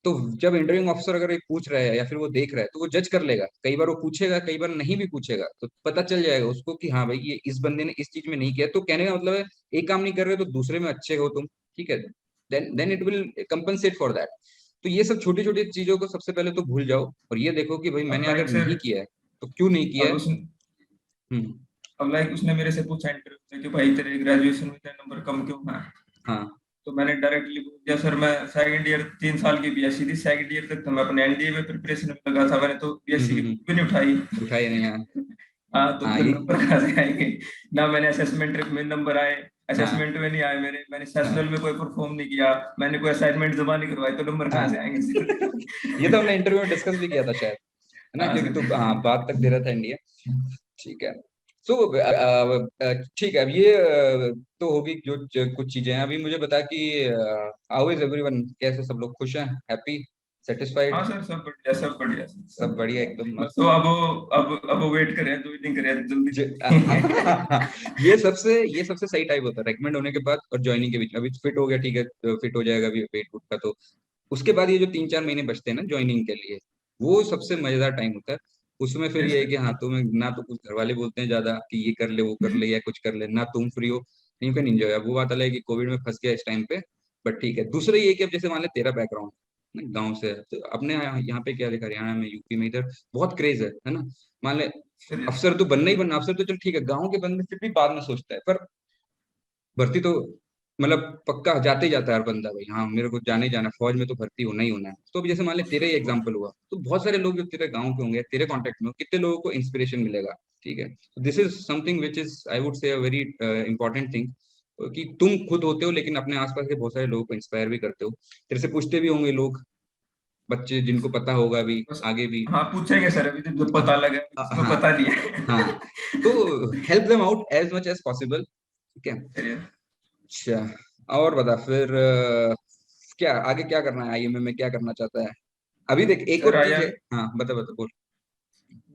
तो जब इंटरव्यूइंग ऑफिसर अगर ये पूछ रहा है या फिर वो देख रहा है, तो वो जज कर लेगा, कई बार वो पूछेगा, कई बार नहीं भी पूछेगा, तो पता चल जाएगा उसको कि हाँ भाई ये इस बंदे ने इस चीज में नहीं किया। तो कहने का मतलब है, एक काम नहीं कर रहे तो दूसरे में अच्छे हो तुम, ठीक है, then it will compensate for that. तो ये सब छोटी छोटी चीजों को सबसे पहले तो भूल जाओ, और ये देखो कि भाई अब मैंने अगर लाइक नहीं सर, किया है तो क्यों नहीं किया अब है। उस हम्म। अब लाइक उसने मेरे से पूछा इंटरव्यू में कि भाई तेरे ग्रेजुएशन में तेरे नंबर कम क्यों है। हाँ। तो मैंने डायरेक्टली बोल दिया सर मैं सेकंड ईयर 3 साल की बीएससी थी, सेकंड ईयर तक तो मैं अपने एनडीए में प्रिपरेशन में लगा था, मैंने तो बीएससी की बुक भी नहीं उठाई। उठाए नहीं, हाँ। हाँ, तो हाँ फिर ये, नंबर कहाँ से आएंगे। ना मैंने असेसमेंट में नंबर आए, हाँ असेसमेंट में नहीं आए मेरे, मैंने हाँ सेशनल में कोई परफॉर्म नहीं किया, मैंने कोई असाइनमेंट जमा नहीं करवाई, तो नंबर हाँ। कहाँ से आएंगे। ये तो हमने इंटरव्यू में डिस्कस भी किया था शायद, है ना, हाँ क्योंकि तू हाँ सर। बात तक दे रहा था इंडिया। ठीक है। सो ठीक है, अब ये तो होगी कुछ चीजें हैं। अभी मुझे बता कि हाउ इज एवरीवन, कैसे सब लोग, खुश हैं, हैप्पी, हाँ सेटिस्फाइड, सर, सब बढ़िया, सब बढ़िया सर, सब सब बढ़िया बढ़िया। एकदम बस मस्त। तो अब वेट करें, ज्वाइनिंग करें जल्दी ज- जल्दी। ये सबसे सही टाइप होता है रेकमेंड होने के बाद और ज्वाइनिंग के बीच। अभी फिट हो गया, ठीक है, फिट हो जाएगा अभी वेट वूट का, तो उसके बाद ये जो 3-4 महीने बचते हैं ना ज्वाइनिंग के लिए, वो सबसे मजेदार टाइम होता है। उसमें फिर यस ये है सर। कि हाँ, तुम्हें ना तो कुछ घर वाले बोलते हैं ज्यादा कि ये कर ले वो कर ले या कुछ कर ले, ना तुम फ्री हो, यू कैन एंजॉय। अब वो बात अलग है कि कोविड में फंस गया इस टाइम पे, बट ठीक है। दूसरा ये है कि अब जैसे मान ले तेरा बैकग्राउंड गांव से है, तो अपने यहाँ पे क्या देखा, हरियाणा में, यूपी में, इधर बहुत क्रेज है ना। मान ले सर यस। अफसर तो बनना ही बनना, अफसर तो चल ठीक है, गाँव के बंदे फिर भी बाद में सोचता है, पर भर्ती तो मतलब पक्का जाते ही जाता है हर बंदा, भाई हाँ मेरे को जाने ही जाना है, फौज में तो भर्ती होना ही होना है। तो अब जैसे मान ले तेरा ही एग्जांपल हुआ, तो बहुत सारे लोग जो तेरे गांव के होंगे, तेरे कांटेक्ट में हो, कितने लोगों को इंस्पिरेशन मिलेगा, ठीक है। This is something which is I would say a very important thing, कि तुम खुद होते हो लेकिन अपने आसपास के बहुत सारे लोगों को इंस्पायर भी करते हो। तेरे से पूछते भी होंगे लोग, बच्चे जिनको पता होगा अभी बस आगे भी। हाँ, पूछेंगे सर, अभी तो हाँ पता लगा, इसको हाँ पता नहीं हाँ, है। तो help them out as much as possible, ठीक है। सर, अच्छा, और बता फिर क्या आगे क्या करना है, आईएमए में क्या करना चाहता है। अभी देख एक सर और चीज आया है, हाँ बता बता बोल।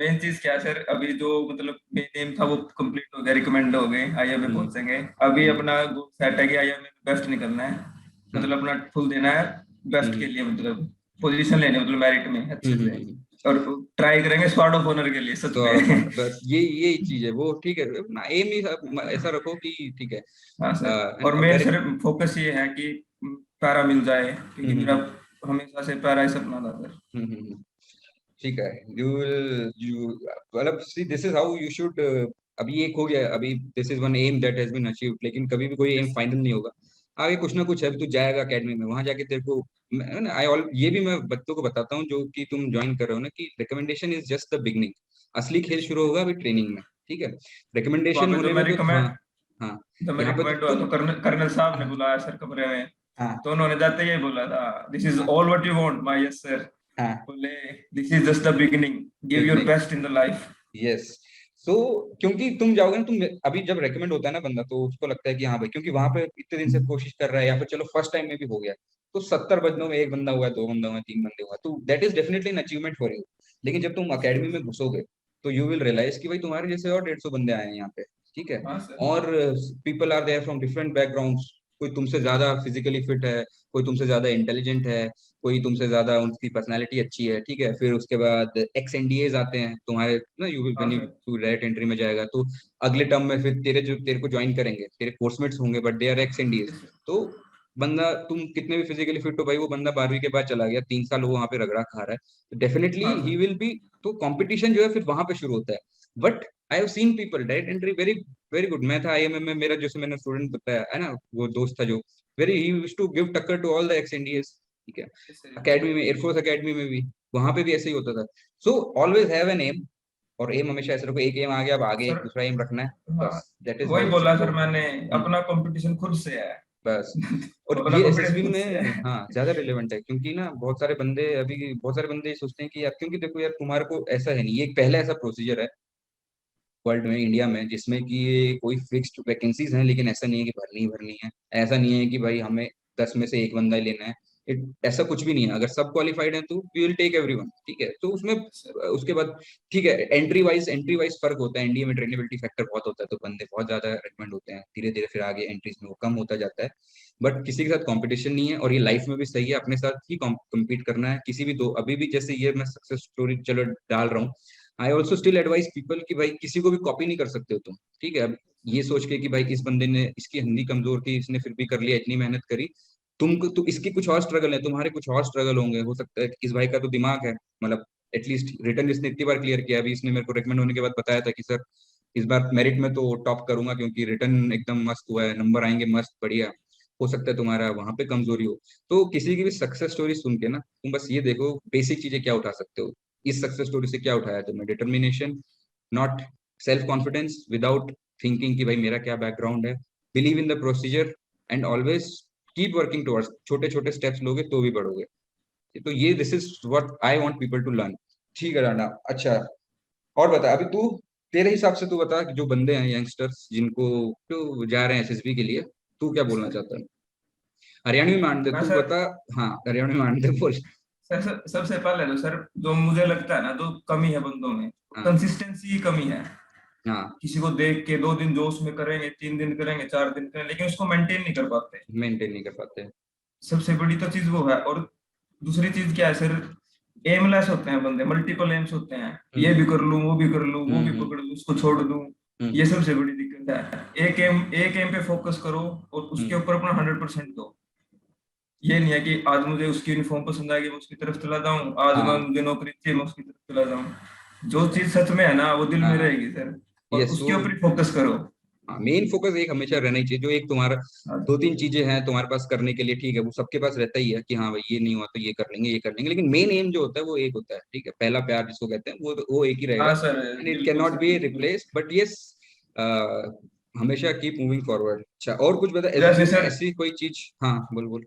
मेन चीज क्या है सर, अभी जो मतलब मेन एम था वो कंप्लीट हो गया, रिकमेंड हो गए, आईएमए हम्म पहुंचेंगे। अभी हम्म अपना गोल सेट है कि आईएमए में बेस्ट निकलना है, हाँ मतलब अपना फुल देना है बेस्ट के हम्म लिए, मतलब पोजीशन लेने, मतलब मेरिट में अच्छे से। हम्म। और ट्राई करेंगे स्वॉर्ड ऑफ ऑनर के लिए सच में। सॉर्ट ऑफ ऑनर, बस ये चीज है वो, ठीक है ना, एम ही ऐसा रखो कि ठीक है। हाँ सर, और और मेन मेरे, सर फोकस ये है कि पैरा मिल जाए, क्योंकि मेरा हम्म हमेशा से पैरा ही सपना था सर। हम्म हम्म, हम्म, ठीक है। यू मतलब see this is how you should. अभी एक हो गया, अभी this is one aim that has been achieved, लेकिन कभी भी कोई एम यस फाइनल नहीं होगा। आगे कुछ ना कुछ है, अभी तू जाएगा एकेडमी में, वहां जाके तेरे को आई ऑल ये भी मैं बच्चों को बताता हूँ जो कि तुम ज्वाइन कर रहे हो ना, कि recommendation is just the beginning. असली खेल शुरू होगा अभी ट्रेनिंग में, ठीक है। वहाँ रिकमेंडेशन पे होने में तो हाँ हाँ, जब मैं यहाँ पे तो रिकमेंड हुआ तुम तो कर्नल साहब ने हाँ बुलाया सर कमरे में। हाँ तो उन्होंने जाते ही बोला था, दिस इज हाँ all what you want my yes sir. हाँ, बोले this is just the beginning, give your beginning, best in the life. Yes. So क्योंकि तुम जाओगे ना, तुम अभी जब रेकमेंड होता है ना बंदा, तो उसको लगता है कि हाँ भाई, क्योंकि वहां पे इतने दिन से कोशिश कर रहा है, या फिर चलो फर्स्ट टाइम में भी हो गया, तो 70 बंदों में एक बंदा हुआ है, दो बंदा हुआ है, तीन बंदे हुआ है, तो that is definitely an achievement for you. लेकिन जब तुम अकेडमी में घुसोगे, तो यू विल रियलाइज कि भाई तुम्हारे जैसे और 150 बंदे आए हैं यहाँ पे, ठीक है। हाँ सर। और people are there from different backgrounds, कोई तुमसे ज्यादा फिजिकली फिट है, कोई तुमसे ज्यादा इंटेलिजेंट है, कोई तुमसे ज्यादा उनकी पर्सनालिटी अच्छी है, ठीक है। फिर उसके बाद एक्स एनडीएज आते हैं तुम्हारे ना, यू हाँ when you sir. To direct entry में जाएगा, तो अगले टर्म में फिर तेरे को ज्वाइन करेंगे, तेरे कोर्समेट्स होंगे, but they are ex NDAs. Yes, sir. तो बंदा तुम कितने भी फिजिकली फिट हो भाई, वो बंदा 12वीं के बाद चला गया, 3 साल वो वहां पे रगड़ा खा रहा है, तो डेफिनेटली हाँ ही सर। Will be. तो कंपटीशन जो है फिर वहां पे शुरू होता है। But I have seen people direct entry very very good. मैं था आईएमएम में, मेरा जैसे मैंने स्टूडेंट बताया है ना, वो दोस्त था जो very he used to give टक्कर to all the ex NDAs, ठीक है। Yes, sir. अकेडमी में, एयरफोर्स अकेडमी में भी, वहां पे भी ऐसे ही होता था। So always have an aim, और एम हमेशा ऐसे रखो, एक एम आ गया अब आगे एक सर दूसरा एम रखना है, हाँ, बस दैट इज वही हाउ इट शुड बोला गो। सर मैंने, अपना कंपटीशन खुद से है। बस। और अपना ये एसएसबी कॉन्फिडेंस में है। हाँ ज्यादा रिलेवेंट है, क्योंकि ना बहुत सारे बंदे सोचते हैं कि यार, क्योंकि देखो यार, तुम्हारे को ऐसा है नहीं, ये एक पहला ऐसा प्रोसीजर है वर्ल्ड में, इंडिया में, जिसमें कि ये कोई फिक्स्ड वैकेंसीज हैं, लेकिन ऐसा नहीं है कि भरनी ही भरनी है। ऐसा नहीं है कि भाई हमें 10 में से एक बंदा ही लेना है। ऐसा कुछ भी नहीं है। अगर सब क्वालिफाइड है तो वी विल टेक एवरीवन, ठीक है। तो उसमें उसके बाद ठीक है, एंट्री वाइज फर्क होता है। इंडिया में ट्रेनेबिलिटी फैक्टर बहुत होता है, तो बंदे बहुत ज्यादा रिकमेंड होते हैं। धीरे धीरे फिर आगे एंट्रीज में वो कम होता जाता है। बट किसी के साथ कंपटीशन नहीं है, और ये लाइफ में भी सही है, अपने साथ ही कम्पीट करना है। किसी भी दो, अभी भी जैसे ये मैं सक्सेस स्टोरी चलो डाल रहा हूँ, I also still advice people कि भाई किसी को भी कॉपी नहीं कर सकते हो तुम, ठीक है। अब ये सोच के कि भाई इस बंदे ने, इसकी हिंदी कमजोर थी, इसने फिर भी कर लिया, इतनी मेहनत करी। तुमको तो इसकी कुछ और स्ट्रगल है, तुम्हारे कुछ और स्ट्रगल होंगे, हो सकता है कि इस भाई का तो दिमाग है, मतलब एटलीस्ट रिटर्न इसने इतनी बार क्लियर किया। अभी इसने मेरे को रिकमेंड होने के बाद बताया था कि सर इस बार मेरिट में तो टॉप करूंगा, क्योंकि रिटर्न एकदम मस्त हुआ है, नंबर आएंगे मस्त बढ़िया। हो सकता है तुम्हारा वहां पे कमजोरी हो। तो किसी की भी सक्सेस स्टोरी सुन के ना, तुम बस ये देखो बेसिक चीजें क्या उठा सकते हो। इस सक्सेस स्टोरी से क्या उठाया तुमने? Determination, not self confidence, without thinking कि भाई मेरा क्या बैकग्राउंड है। Believe in the procedure and always keep working towards. छोटे छोटे स्टेप्स लोगे तो भी बढ़ोगे। तो ये this is what I want people to learn. ठीक है राणा, अच्छा। और बता, अभी तू, तेरे हिसाब से तू बता कि जो बंदे हैं यंगस्टर्स जिनको जो जा रहे हैं एसएसबी के लिए, तू क्या बोलना चाहता है? हरियाणवी में मान दे, मैं तू सर बता। हाँ, हरियाणवी में मान दे, बोल। सबसे पहले तो सर जो मुझे लगता है ना, जो कमी है बंदों में, हाँ कंसिस्टेंसी की कमी है। हाँ, किसी को देख के 2 दिन जोश में करेंगे, 3 दिन करेंगे, 4 दिन करेंगे, लेकिन उसको मेंटेन नहीं कर पाते। मेंटेन नहीं कर पाते। सबसे बड़ी तो चीज वो है। और दूसरी चीज क्या है सर, एमलेस होते हैं बंदे, मल्टीपल एम्स होते हैं। ये हम्म भी कर लूं, वो भी कर लूं, वो भी हम्म पकड़ लूं, उसको छोड़ दूं। हम्म ये सबसे बड़ी दिक्कत है। एक एम पे फोकस करो और उसके हम्म ऊपर अपना 100% दो। ये नहीं है कि आज मुझे उसकी यूनिफॉर्म पसंद आएगी, मैं उसकी तरफ चला जाऊं, आज मैं हाँ, मुझे नौकरी चाहिए, मैं उसकी तरफ चला जाऊं। जो चीज सच में है ना, वो दिल में हाँ, रहेगी सर। और यस। वो उसके ऊपर ही फोकस करो। मेन फोकस एक हमेशा रहना ही चाहिए। जो एक तुम्हारा हाँ, दो तीन चीजें हैं तुम्हारे पास करने के लिए, ठीक है, वो सबके पास रहता ही है कि हाँ भाई ये नहीं हुआ तो ये कर लेंगे, ये कर लेंगे, लेकिन मेन एम जो होता है वो एक होता है, ठीक है। पहला प्यार जिसको कहते हैं, वो एक ही रहेगा। हाँ सर, एंड इट कैन बिल्कुल नॉट सर, बी बिल्कुल। रिप्लेस, बट यस, हमेशा कीप मूविंग फॉरवर्ड। अच्छा, और कुछ बता एसएसबी जैसे में सर, ऐसी कोई चीज। हाँ, बोल बोल।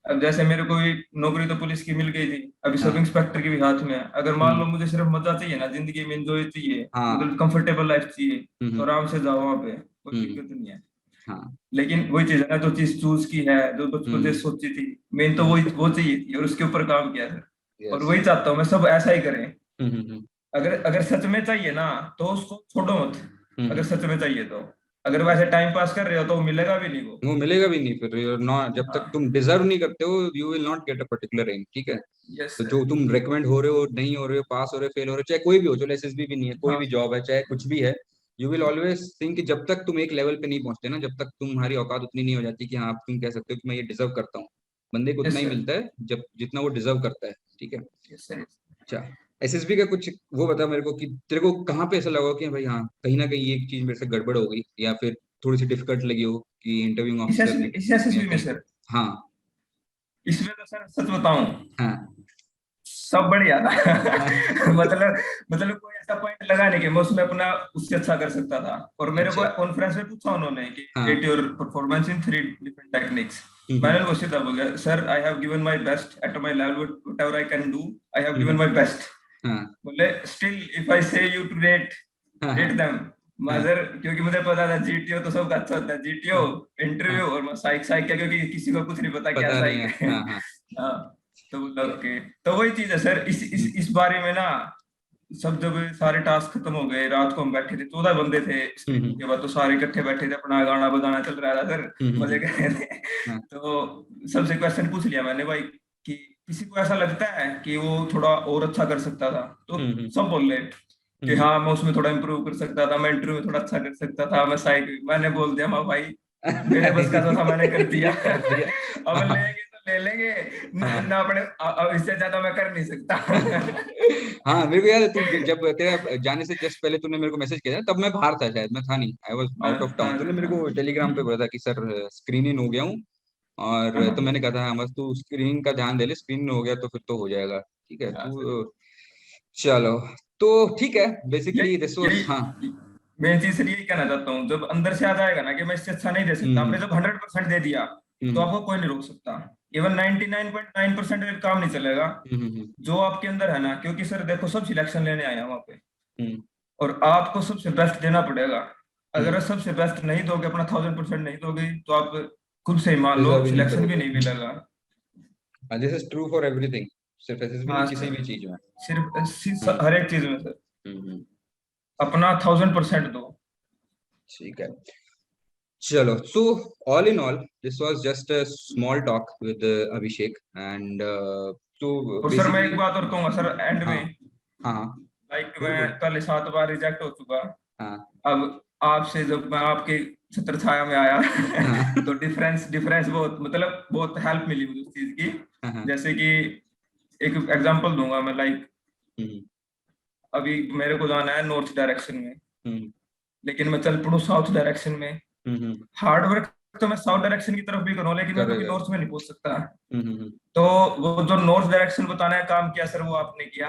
अब जैसे मेरे को भी नौकरी तो पुलिस की मिल गई थी, अभी सब हाँ। इंस्पेक्टर की भी हाथ में है। अगर मान लो हम्म। मुझे सिर्फ मजा चाहिए ना, जिंदगी में एंजॉय चाहिए, हाँ। मतलब कंफर्टेबल लाइफ चाहिए, तो हम्म आराम से जाओ वहां पे, कोई हम्म। दिक्कत नहीं है। हाँ। लेकिन वही चीज है ना, जो चीज चूज की है, जो बचपन से हम्म सोची थी, मेन तो हम्म। वो चाहिए थी, और उसके ऊपर काम किया सर। और यस। वही चाहता हूँ मैं, सब ऐसा ही करें। हम्म। अगर अगर सच में चाहिए ना, तो उसको छोड़ो मत। अगर हम्म। सच में चाहिए तो, अगर वैसे टाइम पास कर रहे हो तो वो मिलेगा भी नहीं वो। वो मिलेगा भी नहीं फिर। नॉट, जब तक हाँ। तुम डिजर्व नहीं करते हो, you will not get a particular rank, ठीक है। यस तो सर। जो तुम रेकमेंड हो रहे हो, नहीं हो रहे हो, पास हो रहे हो, फेल हो रहे हो, चाहे कोई भी हो, चलो एसएसबी भी नहीं है, कोई हाँ भी जॉब है, चाहे कुछ भी है, यू विल ऑलवेज थिंक कि जब तक तुम एक लेवल पे नहीं पहुंचते ना, जब तक तुम्हारी औकात उतनी नहीं हो जाती कि हाँ आप तुम कह सकते हो कि मैं ये डिजर्व करता हूँ। बंदे को उतना यस ही सर। मिलता है जब जितना वो डिजर्व करता है, ठीक है। Yes sir. अच्छा, एसएसबी का कुछ वो बता मेरे को कि तेरे को कहाँ पे ऐसा लगा हो कि भाई हाँ कहीं ना कहीं एक चीज मेरे से गड़बड़ हो गई, या फिर थोड़ी सी डिफिकल्ट लगी हो कि इंटरव्यूइंग ऑफिसर ने इस एसएसबी में कहीं। सर, हाँ इसमें तो सर सच बताऊं, हाँ सब बढ़िया था। हाँ। मतलब कोई ऐसा पॉइंट लगा नहीं कि मैं उसमें अपना उससे अच्छा कर सकता था। और मेरे को अच्छा। कॉन्फ्रेंस में पूछा उन्होंने कि हाँ। Rate your performance in 3 different techniques. मैंने हम्म उनको सीधा बोला, sir I have given my best at my level, whatever I can do, I have given hmm. My best. हाँ बोले स्टिल इफ आई से यू टू रेट हाँ rate हाँ them. हाँ मगर क्योंकि मुझे पता था जीटीओ तो सबका अच्छा होता है, जीटीओ हाँ इंटरव्यू, हाँ, और मैं साइक साइक क्या, क्योंकि किसी को कुछ नहीं पता क्या पता नहीं साइक है। है। हाँ हाँ। हाँ। तो बोला ओके। तो वही चीज है सर, हम्म इस बारे में ना, सब जब सारे टास्क खत्म हो गए, रात को हम बैठे थे, 14 बंदे थे स्क्रीनिंग हम्म के बाद, तो सारे इकट्ठे बैठे थे, अपना गाना बजाना चल रहा था सर, मजे हम्म। कर रहे थे। हाँ। तो सबसे क्वेश्चन पूछ लिया मैंने, भाई कि किसी को ऐसा लगता है कि वो थोड़ा और अच्छा कर सकता था? तो हम्म सब बोल रहे कि हम्म। हाँ मैं उसमें थोड़ा इम्प्रूव कर सकता था, मैं इंटरव्यू में थोड़ा अच्छा कर सकता था, मैं साइड, मैंने बोल दिया हाँ भाई, मेरे बस का था, मैंने कर दिया। कर दिया। अब हाँ लेंगे तो ले लेंगे, हाँ ना अपने, अब इससे ज्यादा मैं कर नहीं सकता। हाँ, मेरे को याद है, तू जब तेरा जाने से जस्ट पहले तूने मेरे को मैसेज किया था, तब मैं बाहर था शायद, मैं था नहीं, आई वाज हाँ आउट ऑफ टाउन। हाँ तूने सर, मेरे हाँ को टेलीग्राम पे बोला था कि सर स्क्रीन इन हो गया हूँ, हाँ और तो हाँ मैंने कहा था हाँ बस तू स्क्रीनिंग का ध्यान दे ले, स्क्रीन हो गया तो फिर तो हो जाएगा, ठीक है हाँ तू। सर। चलो, तो ठीक है, यही बेसिकली दिस वाज। हाँ यही मैं चीज यही कहना चाहता हूँ, जब अंदर से आ जाएगा ना कि मैं इससे अच्छा नहीं दे सकता, आपने जब 100% दे दिया तो आपको कोई नहीं रोक सकता। इवन 99.9% में काम नहीं चलेगा जो आपके अंदर है ना, क्योंकि सर देखो सब सिलेक्शन लेने आए हैं वहां पे, और आपको सबसे बेस्ट देना पड़ेगा। अगर आप सबसे बेस्ट नहीं दोगे, अपना 1000% नहीं दोगे, तो आप खुद से ही मान लो डिजर्व ही नहीं सिलेक्शन भी नहीं करोगे। मिलेगा। This is true for everything, सिर्फ एसएसबी नहीं, हाँ किसी सर, भी चीज में। सिर्फ हर एक चीज में सर हम्म, अपना 1000% दो। ठीक है। चलो, so all in all, this was just a small talk with Abhishek, and so और सर मैं basically, एक बात और कहूंगा सर एंड हाँ में, हाँ लाइक बोलो मैं बोलो। पहले 7 बार रिजेक्ट हो चुका, हाँ अब आपसे जब मैं आपके छत्र छाया में आया हाँ तो डिफरेंस डिफरेंस बहुत, मतलब बहुत हेल्प मिली मुझे उस चीज की। हाँ जैसे कि एक एग्जांपल दूंगा मैं, लाइक हम्म अभी मेरे को जाना है नॉर्थ डायरेक्शन में, हम्म लेकिन मैं चल पड़ूं साउथ डायरेक्शन में। हम्म हार्ड वर्क तो मैं साउथ डायरेक्शन की तरफ भी करूँ, लेकिन मैं कभी करेगा। नॉर्थ में नहीं पहुंच सकता। हम्म। तो वो जो नॉर्थ डायरेक्शन बताने का काम किया सर, वो आपने किया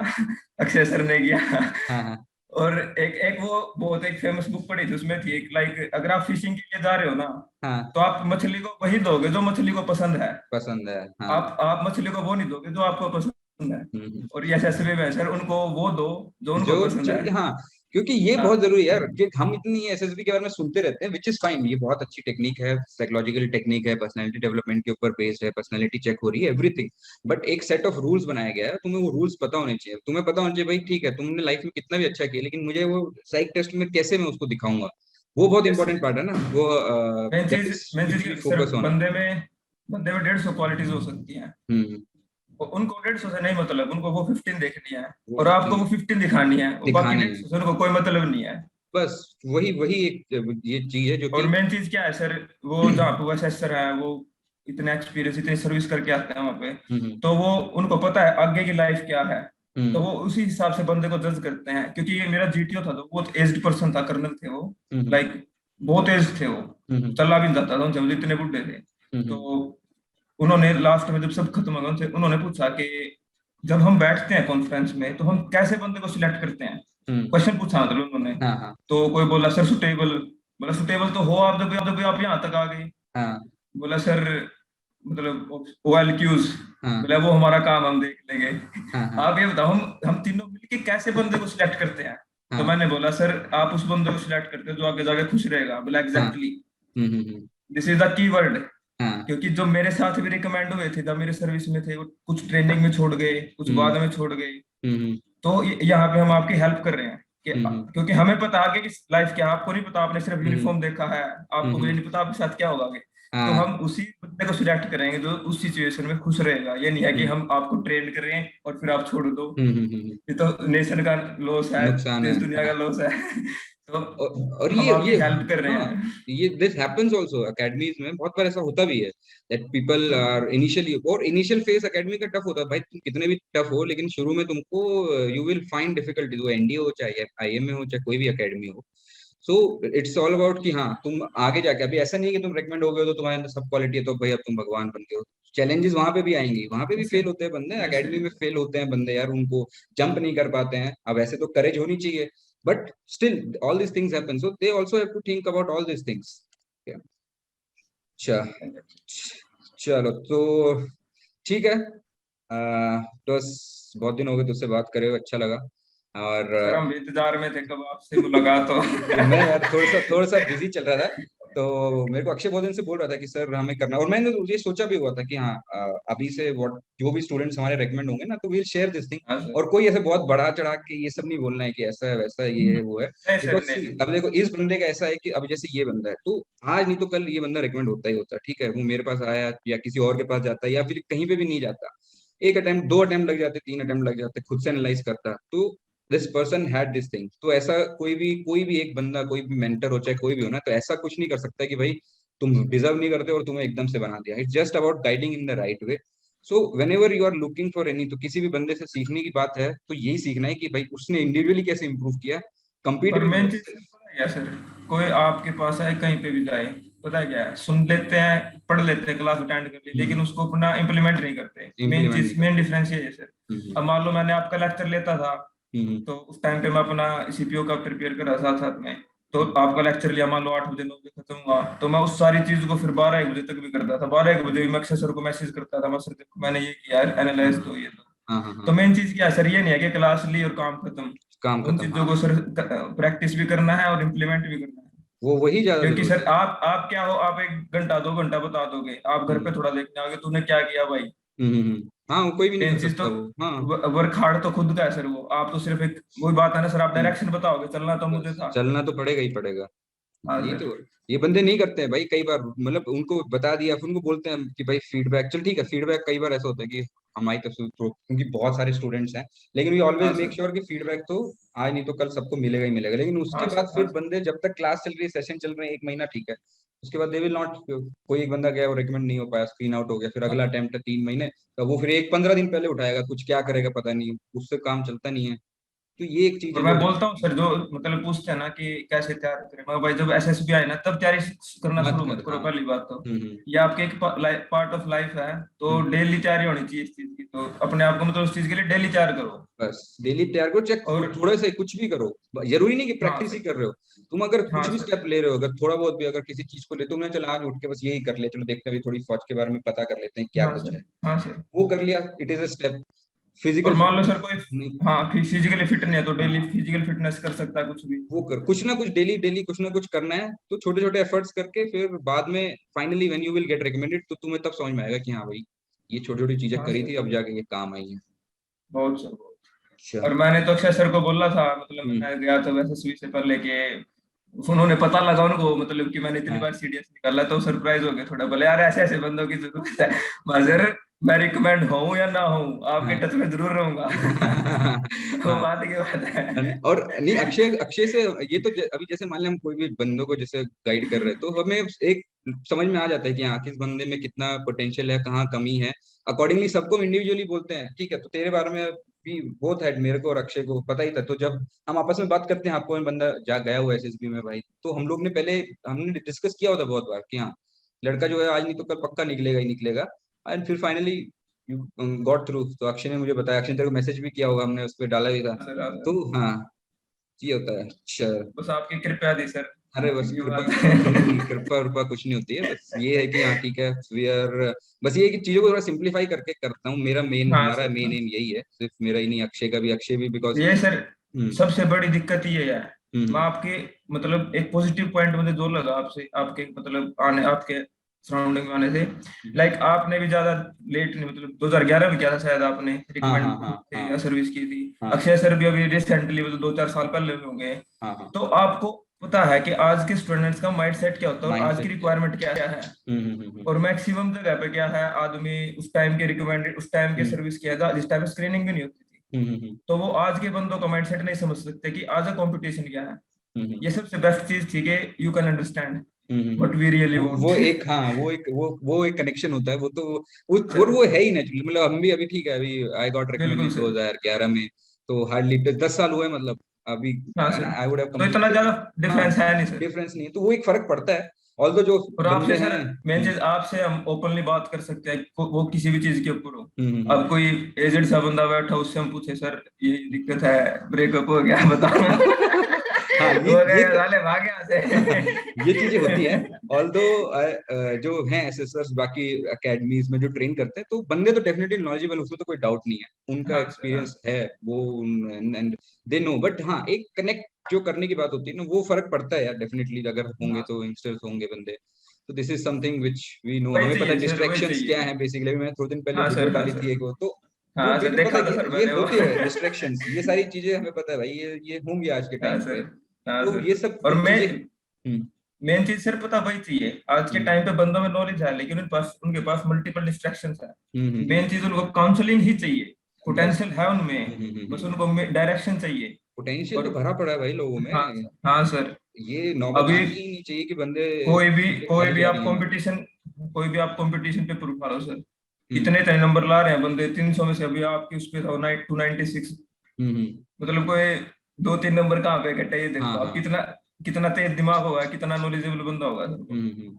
अक्षय सर ने किया। हाँ हाँ और एक एक वो बहुत एक फेमस बुक पढ़ी थी, उसमें थी एक, लाइक अगर आप फिशिंग के लिए जा रहे हो ना, हाँ, तो आप मछली को वही दोगे जो मछली को पसंद है। पसंद है, हाँ। आप मछली को वो नहीं दोगे जो आपको पसंद है। हम्म। और ये जैसे भी है सर, उनको वो दो जो उनको पसंद है। हाँ, क्योंकि ये बहुत हाँ जरूरी है यार, कि हम इतनी एसएसबी के बारे में सुनते रहते हैं, विच इज फाइन, ये बहुत अच्छी टेक्निक है, साइकोलॉजिकल टेक्निक है, पर्सनालिटी डेवलपमेंट के ऊपर बेस्ड है, पर्सनालिटी चेक हो रही है, एवरीथिंग। बट एक सेट ऑफ रूल्स बनाया गया है, तुम्हें वो रूल्स पता होने चाहिए, तुम्हें पता होना चाहिए भाई ठीक है तुमने लाइफ में कितना भी अच्छा किया, लेकिन मुझे वो साइक टेस्ट में कैसे मैं उसको दिखाऊंगा, वो बहुत yes, इंपॉर्टेंट पार्ट है ना, वो मेन विच वी चीज सर, फोकस ऑन। बंदे में 150 क्वालिटीज हो सकती हैं। हम्म। उनको 150 से नहीं मतलब, उनको वो 15 देखनी है, वो और आपको 15 वो 15 दिखानी है, वो बाकी दिखानी है, 150 से उनको कोई मतलब नहीं है। बस वही वही एक ये चीज है जो और कि मेन चीज क्या है सर, वो जहाँ पे वैसे सर है, वो इतने एक्सपीरियंस, इतनी सर्विस करके आते हैं वहाँ पे, हम्म तो वो उनको पता है आगे की लाइफ क्या है। तो हम्म वो उसी हिसाब से बंदे को जज करते हैं, क्योंकि ये मेरा जीटीओ था तो बहुत एज्ड पर्सन था, कर्नल थे वो, हम्म लाइक बहुत एज थे वो, हम्म चला भी नहीं जाता था उनसे, वो इतने बुढ़े थे। तो हम्म उन्होंने लास्ट में जब सब खत्म हो गया, उनसे उन्होंने पूछा कि जब हम बैठते हैं कॉन्फ्रेंस में तो हम कैसे बंदे को सिलेक्ट करते हैं, हम्म, क्वेश्चन पूछा मतलब उन्होंने। हाँ हाँ तो कोई बोला सर सुटेबल, बोला सुटेबल तो हो आप जब आप यहाँ तक आ गए। हाँ बोला सर मतलब OLQs, हाँ बोला वो हमारा काम, हम देख लेंगे। हाँ हाँ आप ये बताओ, हम तीनों मिलके कैसे बंदे को सिलेक्ट करते हैं। तो हाँ मैंने बोला सर आप उस बंदे को सिलेक्ट करते हो जो आगे जाके खुश रहेगा। बोला हाँ exactly, hmm. This is the keyword. हाँ क्योंकि जो मेरे साथ भी रिकमेंड हुए थे, जब मेरे सर्विस में थे, वो कुछ ट्रेनिंग में छोड़ गए, कुछ हम्म बाद में छोड़ गए। हम्म तो यहाँ पे हम आपकी हेल्प कर रहे हैं कि, हम्म क्योंकि हमें पता आगे की लाइफ क्या है, आपको नहीं पता, आपने सिर्फ हम्म यूनिफॉर्म देखा है, आपको भी हम्म, नहीं पता आपके साथ क्या होगा आगे। तो हाँ हम उसी बंदे को सिलेक्ट करेंगे जो उस सिचुएशन में खुश रहेगा। ये नहीं है कि हम्म हम आपको ट्रेन करें और फिर आप छोड़ दो, हम्म। ये तो नेशन का लॉस है, नुकसान है, देश दुनिया का हाँ। लॉस है। तो और हम आपकी ये हेल्प कर रहे हाँ, हैं। ये दिस हैपेंस आल्सो एकेडमीज में, बहुत बार ऐसा होता भी है दैट पीपल आर इनिशियली, और इनिशियल फेज एकेडमी का टफ होता है भाई, तुम कितने भी टफ हो, लेकिन शुरू में तुमको यू विल फाइंड डिफिकल्टीज, वो एनडीए हो चाहे आईएमए हो चाहे कोई भी एकेडमी हो। सो इट्स ऑल अबाउट कि हाँ तुम आगे जाके, अभी ऐसा नहीं है कि तुम रेकमेंड हो गए हो तो तुम्हारे अंदर सब क्वालिटी है तो भाई अब तुम भगवान बन गए हो। चैलेंजेस वहां पे भी आएंगी, वहां पे भी जैसे फेल होते हैं बंदे, जैसे एकेडमी में फेल होते हैं बंदे यार, उनको जंप नहीं कर पाते हैं। अब ऐसे तो करेज होनी चाहिए, but still all this things happen, so they also have to think about all this things. अच्छा, चलो तो ठीक है। तो बस बहुत दिन हो गए तुझसे बात करे हुए, अच्छा लगा। और सर हम भी इंतजार में थे कब आपसे मुलाकात हो। मैं यार थोड़ा सा बिजी चल रहा था, तो मेरे को अक्षय बहुत दिन से बोल रहा था कि सर हमें करना, और मैंने ये सोचा भी हुआ था कि हाँ अभी से व्हाट जो भी स्टूडेंट्स हमारे रेकमेंड होंगे ना, तो वील शेयर दिस थिंग। हाँ सर। और कोई ऐसे बहुत बढ़ा चढ़ा के ये सब नहीं बोलना है कि ऐसा है वैसा है ये है वो है, नहीं सर, बिकॉज नहीं अब देखो इस बंदे का ऐसा है कि अब जैसे ये बंदा है तो आज नहीं तो कल ये बंदा रेकमेंड होता ही होता है, ठीक है, वो मेरे पास आया या किसी और के पास जाता है या फिर कहीं पे भी नहीं जाता, एक अटेम्प्ट दो अटेम्प्ट लग जाते, तीन अटेम्प्ट लग जाते, खुद से एनालाइज करता, तो this person had this thing. तो ऐसा कोई भी एक बंदा, कोई भी मेंटर हो चाहे कोई भी हो ना, तो ऐसा कुछ नहीं कर सकता कि भाई तुम डिजर्व नहीं करते और तुम्हें एकदम से बना दिया। It's just about guiding in the right way. So whenever you are looking for any, तो किसी भी बंदे से सीखने की बात है तो यही सीखना है कि भाई उसने इंडिविजुअली कैसे इंप्रूव किया, compete और भी मेन चीज कैसे। पता है क्या सर, कोई आपके पास आए कहीं पे भी जाए, पता है क्या है, सुन लेते हैं, पढ़ लेते हैं, क्लास अटेंड कर ली, लेकिन उसको अपना इम्प्लीमेंट नहीं करते। मेन इम्प्लीमेंट नहीं चीज, कर। मेन डिफरेंस ये है सर। हम्म अब मान लो मैंने आपका लेक्चर लेता था, हम्म तो उस टाइम पे मैं अपना सीपीओ का प्रिपेयर कर रहा था साथ साथ में, तो आपका लेक्चर लिया, मान लो 8 बजे 9 बजे खत्म हुआ, तो मैं उस सारी चीज को फिर 12-1 बजे तक भी करता था। 12-1 बजे भी मैं अक्षय सर को मैसेज करता था, मैं सर देखो मैंने ये किया, एनालाइज तो ये हाँ हाँ तो हाँ, मेन चीज क्या है सर, ये नहीं है कि क्लास ली और काम खत्म। काम उन खत्म, चीजों हाँ। को सर प्रैक्टिस भी करना है और इम्प्लीमेंट भी करना है। वो वही ज्यादा क्योंकि जरूरी सर है। आप क्या हो, आप 1 घंटा 2 घंटा बता दोगे, आप घर हम्म पे थोड़ा देखने आओगे तूने क्या किया भाई। हाँ, वो कोई भी नहीं मेन कर चीज तो सकता वो, हाँ। वर्क हार्ड तो खुद का है सर, वो आप तो सिर्फ एक वही बात है ना सर, आप हम्म, डायरेक्शन बताओगे, चलना तो मुझे बस था। चलना तो पड़ेगा ही पड़ेगा। हाँ यही सर। तो, ये बंदे नहीं करते हैं भाई कई बार, मतलब उनको बता दिया, फिर उनको बोलते हैं कि भाई फीडबैक, चल ठीक है, फीडबैक कई बार ऐसा होता है कि हमारी तरफ से क्योंकि बहुत सारे स्टूडेंट्स हैं, लेकिन वी हाँ ऑलवेज मेक सर। श्योर कि फीडबैक तो आज नहीं तो कल सबको मिलेगा ही मिलेगा। लेकिन उसके हाँ बाद सर। फिर हाँ सर। बंदे, जब तक क्लास चल रही है, सेशन चल रहे हैं, 1 महीना ठीक है, उसके बाद दे विल नॉट, कोई एक बंदा गया, वो रिकमेंड नहीं हो पाया, स्क्रीन आउट हो गया, फिर अगला अटेम्प्ट है 3 महीने, तो वो फिर एक 15 दिन पहले उठाएगा, कुछ क्या करेगा पता नहीं, उससे काम चलता नहीं है। तो ये एक चीज और है मैं जो बोलता हूँ सर, जो मतलब पूछते हैं ना कि कैसे तैयार करें, मैं भाई जब एसएसबी आए ना तब तैयारी करना मत शुरू मत कर, करो, हाँ। पहली बात तो। हम्म। ये आपके एक पार्ट ऑफ लाइफ है, तो हम्म। डेली तैयारी होनी चाहिए इस चीज की, तो अपने आप को मतलब उस चीज के लिए डेली तैयार करो। बस डेली तैयार करो, चाहे और थोड़े से कुछ भी करो, जरूरी नहीं कि हाँ प्रैक्टिस ही सर। कर रहे हो। तुम अगर कुछ हाँ भी सर। स्टेप ले रहे हो, अगर थोड़ा बहुत भी, अगर किसी चीज को ले, तुमने चल आज उठ के बस यही कर लिया, चलो देखते हैं अभी थोड़ी फौज के बारे में पता कर लेते हैं क्या हाँ कुछ सर। है, हाँ सर। वो कर लिया, इट इज अ स्टेप। और फिजिकल मान लो फिटनेस सर कोई, नहीं, हाँ फिजिकली फिट नहीं है तो डेली हाँ, फिजिकल फिटनेस कर सकता है कुछ भी। वो कर, कुछ ना कुछ डेली डेली कुछ ना कुछ करना है, तो छोटे छोटे एफर्ट्स करके फिर बाद में finally when you will get recommended, तो तुम्हें तब समझ में आएगा कि हाँ भाई, ये छोटी छोटी चीजें हाँ करी सर। थी, अब जाके ये काम आई है। बहुत सर बहुत। अच्छा। और मैंने तो अक्षय सर को बोला था, मतलब हम्म। मैं गया था वैसे सुई से पहले के, उन्होंने पता लगा उनको मतलब कि मैंने इतनी हाँ। बार सीडीएस निकाला, तो सरप्राइज हो गए थोड़ा, बोले यार ऐसे ऐसे बंदों की जरूरत है। मैं सर, मैं रिकमेंड हूँ या ना हूँ, आपके हाँ। टच में जरूर रहूंगा। वो हाँ। बात की बात है। और नहीं, अक्षय अक्षय से ये तो अभी जैसे मान लें हम कोई भी बंदों को जैसे गाइड कर रहे हैं, तो हमें एक समझ में आ जाता है कि हाँ, किस बंदे में कितना पोटेंशियल है, कहाँ कमी है, अकॉर्डिंगली सबको इंडिविजुअली बोलते हैं, ठीक है। तो तेरे बारे में भी बोथ है, मेरे को और अक्षय को पता ही था, तो जब हम आपस में बात करते हैं, आपको में बंदा जा गया हुआ है एसएसबी में भाई, तो हम लोग ने पहले, हमने डिस्कस किया होता बहुत बार कि हाँ, लड़का जो है आज नहीं तो कल पक्का निकलेगा ही निकलेगा। एंड फिर फाइनली यू गॉट थ्रू। तो अक्षय ने मुझे बताया, अक्षय ने तेरे को मैसेज भी किया होगा, हमने उस पर डाला भी था। हाँ सर। हाँ तो सर। हाँ, ये होता है। अच्छा। बस आपकी कृपया थी सर, अरे बस ये कृपा, बात है। कृपा कृपा कुछ नहीं होती है, बस ये है कि हाँ ठीक है, वी आर, बस ये है कि चीजों को थोड़ा सिंप्लीफाई करके करता हूँ, मेरा मेन, हाँ हमारा सर। मेन हाँ एम यही है, सिर्फ मेरा ही नहीं, अक्षय का भी, अक्षय भी बिकॉज। ये सर हम्म। सबसे बड़ी दिक्कत ये है। मैं हम्म। आपके मतलब एक पॉजिटिव पॉइंट मुझे जो लगा आपसे, आपके मतलब आने, आपके सराउंडिंग में आने से, लाइक आपने भी ज्यादा लेट नहीं, मतलब 2011 में किया था शायद आपने हाँ हाँ रिकमेंड हाँ खुद से हाँ या सर्विस की थी। हाँ अक्षय सर भी अभी रिसेंटली मतलब 2-4 साल पहले भी होंगे। हाँ हाँ। तो आपको पता है कि आज के स्टूडेंट्स का माइंड सेट क्या होता है और आज की माइंडसेट क्या है। रिक्वायरमेंट क्या है। हम्म। और मैक्सिमम जगह पे क्या है, आदमी उस टाइम के रिकमेंडेड, उस टाइम के हम्म सर्विस किया था जिस टाइम स्क्रीनिंग भी नहीं होती थी। हम्म। तो वो आज के बंदों का माइंडसेट नहीं समझ सकते कि आज का कंपटीशन क्या है। हम्म। ये सबसे बेस्ट चीज थी कि you can understand hmm. What we really वो वांट। एक, हाँ, वो एक कनेक्शन होता है, वो तो वो सर है ही नेचुरली, मतलब हम भी अभी ठीक है, अभी आई गॉट बिल्कुल रिकमेंडेड सर। 2011 में, तो हार्डली 10 साल हुए मतलब अभी, हाँ सर। आई वुड हैव तो इतना कंप्लीटेड। ज्यादा हाँ, डिफरेंस है नहीं सर। डिफरेंस नहीं है, तो वो एक फर्क पड़ता है, ऑल्दो जो और बंदे आपसे हैं। सर मेन चीज, आपसे हम ओपनली बात कर सकते हैं, वो किसी भी चीज के ऊपर हो। हम्म। अब कोई एजेड सा बंदा बैठा, उससे हम पूछे सर ये दिक्कत है, ब्रेकअप हो गया बताओ। हाँ, वो ये कहेगा साले भाग यहाँ से। ये चीजें होती हैं। ऑल्दो जो हैं एसेसर्स बाकी एकेडमीज में जो ट्रेन करते हैं, तो बंदे तो डेफिनेटली नॉलेजेबल, उसमें तो कोई डाउट नहीं है, उनका हाँ सर। हाँ एक्सपीरियंस है वो, एंड दे नो। बट हाँ, एक कनेक्ट जो करने की बात होती है ना, वो फर्क पड़ता है यार डेफिनेटली, अगर होंगे हाँ तो यंगस्टर्स होंगे बंदे, तो this is something which we know, वही हमें पता है चाहिए सर, वही डिस्ट्रैक्शंस क्या चाहिए। है बेसिकली। मैंने थोड़े दिन पहले हाँ वीडियो सर। हाँ डाली सर। थी एक, तो वो हाँ सर बिल्कुल पता देखा है था सर कि ये मैंने वो। होते हैं डिस्ट्रैक्शंस, ये सारी चीजें हमें पता है भाई, ये होंगी आज के हाँ टाइम पे, सर। हाँ तो सर। ये सब और चीजें। मेन चीज सर पता वही चाहिए, आज के हम्म टाइम पे बंदों में नॉलेज है लेकिन उनके पास मल्टीपल डिस्ट्रैक्शंस है। हम्म। मेन चीज उनको काउंसलिंग ही चाहिए, बस। पोटेंशियल है उनमें, बस उनको डायरेक्शन चाहिए। पोटेंशियल और तो भरा पड़ा है भाई लोगों में, हाँ सर। हाँ सर। ये नौबत अभी आनी ही नहीं चाहिए कि बंदे कोई भी सीटें कोई खाली भी जा आप रही हैं। कंपटीशन कोई भी आप कंपटीशन पेपर उठा लो सर, हम्म इतने इतने नंबर ला रहे हैं बंदे, 300 में से अभी आपकी उस पे था 296। हम्म। मतलब कोई 2-3 नंबर कहाँ पे घटे, ये हाँ देखो आप हाँ। कितना कितना तेज दिमाग होगा, कितना नॉलेजेबल बंदा होगा सर। हम्म। तो वही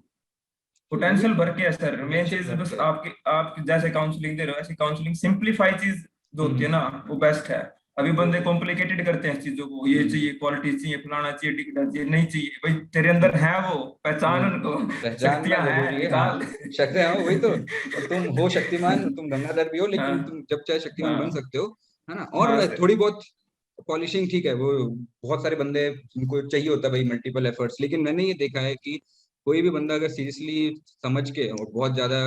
पोटेंशियल भर के है सर, मेन पोटेंशियल चीज भर बस के है। आपकी आप जैसे काउंसलिंग दे रहे हो ऐसी काउंसलिंग सिंप्लीफाई चीज जो होती है हम्म। ना, वो बेस्ट है। अभी बंदे कॉम्प्लिकेटेड करते हैं चीजों को, ये चाहिए, क्वालिटी चाहिए, फलाना चाहिए, टिकट चाहिए, नहीं चाहिए भाई, तेरे अंदर है वो, पहचान उनको, पहचानना शक्तियां हैं, जरूरी है। हाँ, निकाल। शक्ति, हाँ वही तो। तुम हो शक्तिमान, तुम गंगाधर भी हो, लेकिन हाँ तुम जब चाहे शक्तिमान बन हाँ सकते हो, है ना। हाँ और सर। थोड़ी बहुत पॉलिशिंग ठीक है, वो बहुत सारे बंदे उनको चाहिए होता है भाई, मल्टीपल एफर्ट्स। लेकिन मैंने ये देखा है कि कोई भी बंदा अगर सीरियसली समझ के और बहुत ज्यादा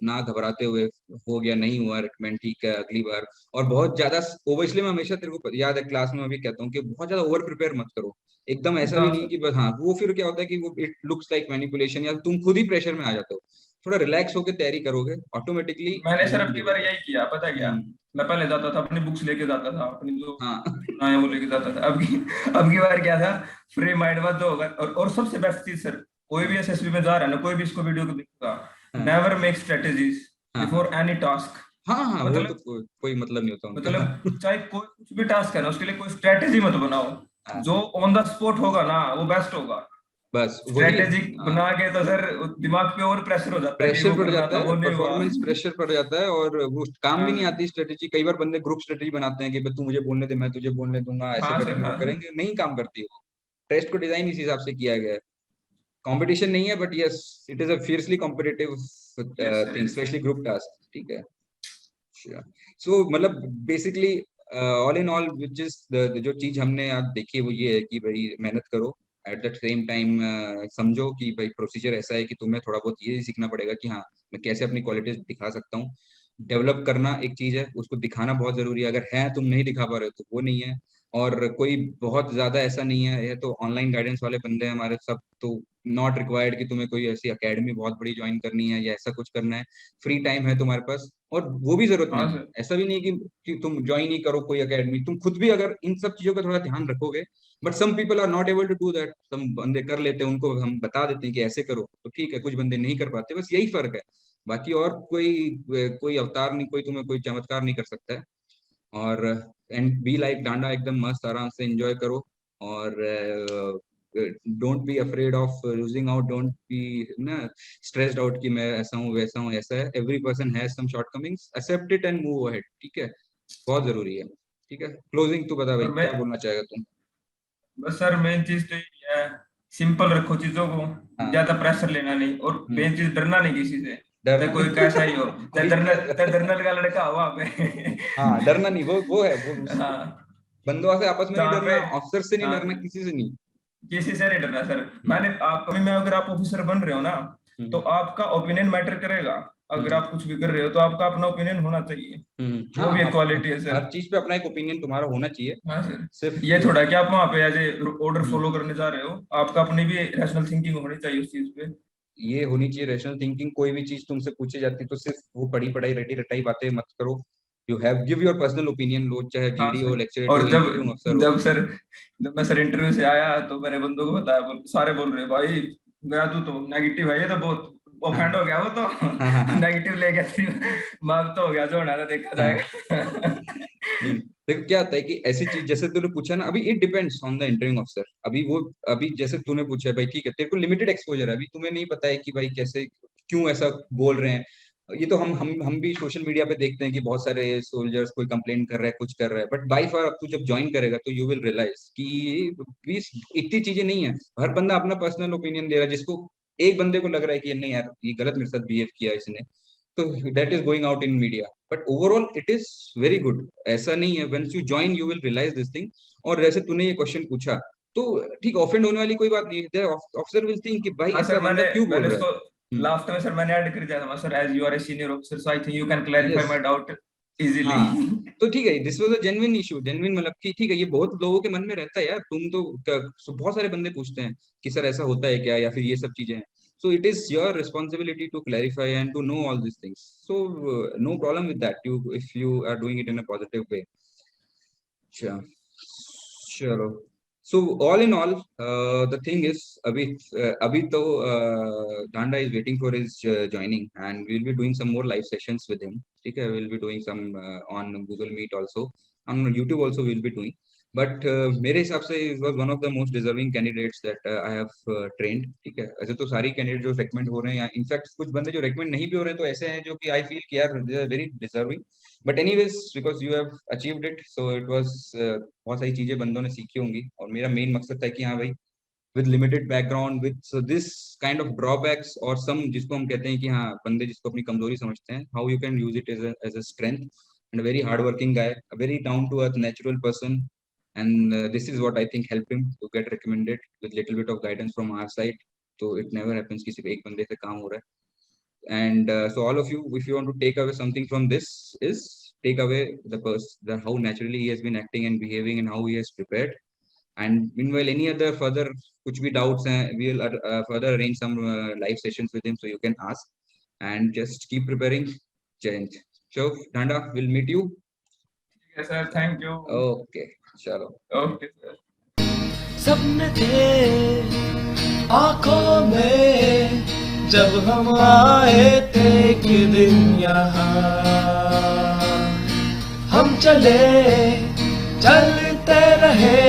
ना घबराते हुए, हो गया नहीं हुआ रिकमेंड, ठीक है अगली बार। और बहुत ज्यादा ओवर, इसलिए मैं हमेशा तेरे को याद है क्लास में मैं भी कहता हूँ कि बहुत ज्यादा ओवर प्रिपेयर मत करो। एकदम ऐसा भी हाँ नहीं सर, कि बस, हाँ वो फिर क्या होता है कि वो इट लुक्स लाइक मैनिपुलेशन, या तुम खुद ही प्रेशर में आ जाते हो। थोड़ा रिलैक्स होकर तैयारी करोगे, ऑटोमेटिकली मैंने यू सर विल अब बी की एबल बार टू। यही किया, पता क्या, मैं पहले जाता था अपनी बुक्स लेके जाता था, अपनी जो हाँ सुना है वो लेके जाता था। अब की बार क्या था, फ्री माइंड मत होगा। और सबसे बेस्ट चीज सर, कोई भी एसएसबी में जा रहा है ना, कोई भी इसको वीडियो को देखगा, हाँ नेवर मेक स्ट्रेटेजीज हाँ बिफोर एनी टास्क। हाँ हाँ, वो तो मतलब कोई मतलब नहीं होता मतलब उनका। चाहे कोई कुछ भी टास्क है ना, उसके लिए कोई स्ट्रेटेजी मत बनाओ, हाँ, जो ऑन द स्पॉट होगा ना वो बेस्ट होगा। बस वही। स्ट्रेटेजी हाँ, बना के तो सर दिमाग पे और प्रेशर हो जाता है कि प्रेशर वो पड़ करना जाता था, है, वो नहीं हुआ। परफॉर्मेंस प्रेशर पड़ जाता है, और वो काम भी हाँ नहीं सर, आती स्ट्रेटेजी। कई बार बंदे ग्रुप स्ट्रेटेजी बनाते हैं कि भाई तू मुझे बोलने दे, मैं तुझे बोलने दूंगा, ऐसे हाँ सर, करेंगे वो हाँ सर, करेंगे, नहीं काम करती वो। टेस्ट को डिजाइन इस हिसाब से किया गया है। कंपटीशन नहीं है, but yes it is a fiercely competitive yes sir, thing, yes sir. Specially group task, ठीक है। सो मतलब basically all in all which is जो चीज हमने आज देखी है वो ये है कि भाई मेहनत करो, एट द सेम टाइम समझो कि भाई प्रोसीजर ऐसा है कि तुम्हें थोड़ा बहुत ये सीखना पड़ेगा कि हाँ मैं कैसे अपनी क्वालिटीज दिखा सकता हूँ। डेवलप करना एक चीज है, उसको दिखाना बहुत जरूरी है। अगर है तुम नहीं दिखा पा रहे हो तो वो नहीं है। और कोई बहुत ज्यादा ऐसा नहीं है, ये तो ऑनलाइन गाइडेंस वाले बंदे हैं हमारे सब, तो नॉट रिक्वायर्ड कि तुम्हें कोई ऐसी एकेडमी बहुत बड़ी ज्वाइन करनी है या ऐसा कुछ करना है। फ्री टाइम है तुम्हारे पास, और वो भी जरूरत हाँ नहीं है। सर, ऐसा भी नहीं कि तुम ज्वाइन ही करो कोई एकेडमी, तुम खुद भी अगर इन सब चीजों का थोड़ा ध्यान रखोगे। But some people are not able to do that, some बंदे कर लेते हैं, उनको हम बता देते हैं कि ऐसे करो तो ठीक है, कुछ बंदे नहीं कर पाते, बस यही फर्क है। बाकी और कोई कोई अवतार नहीं, कोई तुम्हें कोई चमत्कार नहीं कर सकता है। और एंड बी लाइक डांडा, एकदम मस्त आराम से एंजॉय करो। और don't be afraid of losing out, don't be ना स्ट्रेस्ड आउट कि मैं ऐसा हूँ वैसा हूँ, ऐसा है, every person has some shortcomings, accept it and move ahead, ठीक है। बहुत जरूरी है। ठीक है, क्लोजिंग तू बता भाई, और मैं, क्या बोलना चाहेगा तुम। बस सर मेन चीज तो यही है, सिंपल रखो चीजों को, हाँ। ज्यादा प्रेशर लेना नहीं, और हम्म। मेन चीज डरना नहीं किसी से, चाहे डरना कोई कैसा ही हो, चाहे वही दरनल का लड़का हो वहां पे। हाँ, डरना नहीं, वो है वो हाँ, बंदों से आपस में नहीं जहाँ पे, डरना, अफसर से नहीं हाँ डरना, सर, किसी से नहीं। किसी से नहीं डरना सर। हम्म। मैंने आप कभी, मैं अगर आप ऑफिसर बन रहे हो ना, तो हम्म। आपका ओपिनियन मैटर करेगा। अगर हम्म। आप कुछ भी कर रहे हो तो आपका अपना ओपिनियन होना चाहिए, वो भी हाँ, एक क्वालिटी है सर। हर चीज पे अपना एक ओपिनियन तुम्हारा होना चाहिए। हाँ सर, सिर्फ ये थोड़ा कि आप वहां पे as a order hmm, follow करने जा रहे हो, आपका अपनी भी रैशनल थिंकिंग होनी चाहिए उस चीज पे। ये होनी चाहिए रैशनल थिंकिंग। कोई भी चीज तुमसे पूछी जाती है तो सिर्फ वो पढ़ी पढ़ाई रटी रटाई बातें मत करो। You have give your personal opinion, लो चाहे हाँ जीडी हो, सर, लेक्चरेट हो, और जब इंटरव्यू अफसर हो। जब सर जब मैं सर इंटरव्यू से आया तो मैंने बंदों को बताया, सारे बोल रहे भाई गया तू तो नेगेटिव है, ये तो बहुत ऑफेंड हाँ हो गया वो हाँ हाँ तो। हाँ। नेगेटिव ले गया, मार्क तो हो गया, जो होना था देखा हाँ। जाएगा। नहीं, देखो क्या होता है कि ऐसी चीज जैसे तूने पूछा ना, अभी it depends on the interviewing officer. अभी वो, अभी जैसे तूने पूछा भाई ठीक है, तेरे को लिमिटेड एक्सपोजर है, अभी तुम्हें नहीं पता है कि भाई कैसे क्यों ऐसा बोल रहे हैं। ये तो हम भी सोशल मीडिया पे देखते हैं कि बहुत सारे सोल्जर्स कोई कंप्लेन कर रहा है, कुछ कर रहा है, बट बाई फार अब तू जब ज्वाइन करेगा तो यू विल रियलाइज कि प्लीज इतनी चीजें नहीं है। हर बंदा अपना पर्सनल ओपिनियन दे रहा है, जिसको एक बंदे को लग रहा है कि नहीं यार ये गलत मेरे साथ बिहेव किया इसने, तो that is going out in media. But overall it is very good. ऐसा नहीं है, once you join you will realise this thing. और जैसे तूने ये क्वेश्चन पूछा, तो ठीक, ऑफेंड होने वाली कोई बात नहीं है। ऑफिसर विल थिंक कि भाई हाँ ऐसा सर, बंदा मैंने क्यों बोल मैंने रहा है। उसको हम्म। लास्ट में सर मैंने ऐड कर दिया था sir, as you are a senior officer so I think you can clarify yes. My doubt easily. हाँ, तो ठीक है, this was a genuine issue, genuine मतलब कि ठीक है, ये बहुत लोगों के मन में रहता है यार। तुम तो बहुत सारे बंदे पूछते हैं कि सर ऐसा होता है क्या, या फिर ये सब चीजें हैं। So it is your responsibility to clarify and to know all these things. So no problem with that. You, if you are doing it in a positive way. Sure. Sure. So all in all, the thing is, Abhi to Danda is waiting for his joining, and we'll be doing some more live sessions with him. Okay, we'll be doing some on Google Meet also, on YouTube also we'll be doing. But मेरे हिसाब से it was one of the most deserving candidates that I have trained. ठीक है, ऐसे तो सारी candidate जो recommend हो रहे हैं, इनफैक्ट कुछ बंदे जो रेकमेंड नहीं भी हो रहे तो ऐसे हैं जो कि आई फील कि यार they are very deserving. But anyways because you have achieved it, so it was बहुत सारी चीजें बंदों ने सीखी होंगी, और मेरा मेन मकसद था कि हाँ भाई, with limited background, with so this kind of drawbacks or some जिसको हम कहते हैं कि हाँ बंदे जिसको अपनी कमजोरी समझते हैं, how you can use it as a strength, and a very hardworking guy, a very down to earth natural person, and this is what I think helped him to get recommended with little bit of guidance from our side. So it never happens कि सिर्फ एक बंदे से काम हो रहा है, and so all of you, if you want to take away something from this, is take away the how naturally he has been acting and behaving and how he has prepared. And meanwhile, any other further कुछ भी doubts हैं, we will further arrange some live sessions with him, so you can ask, and just keep preparing. Jai Hind. So Dhanda, we'll meet you. ठीक है sir, thank you. Okay, चलो। Okay sir. सपने थे आंखों में जब हम आए थे एक दिन यहाँ, हम चलते रहे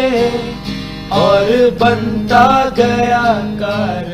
और बनता गया कार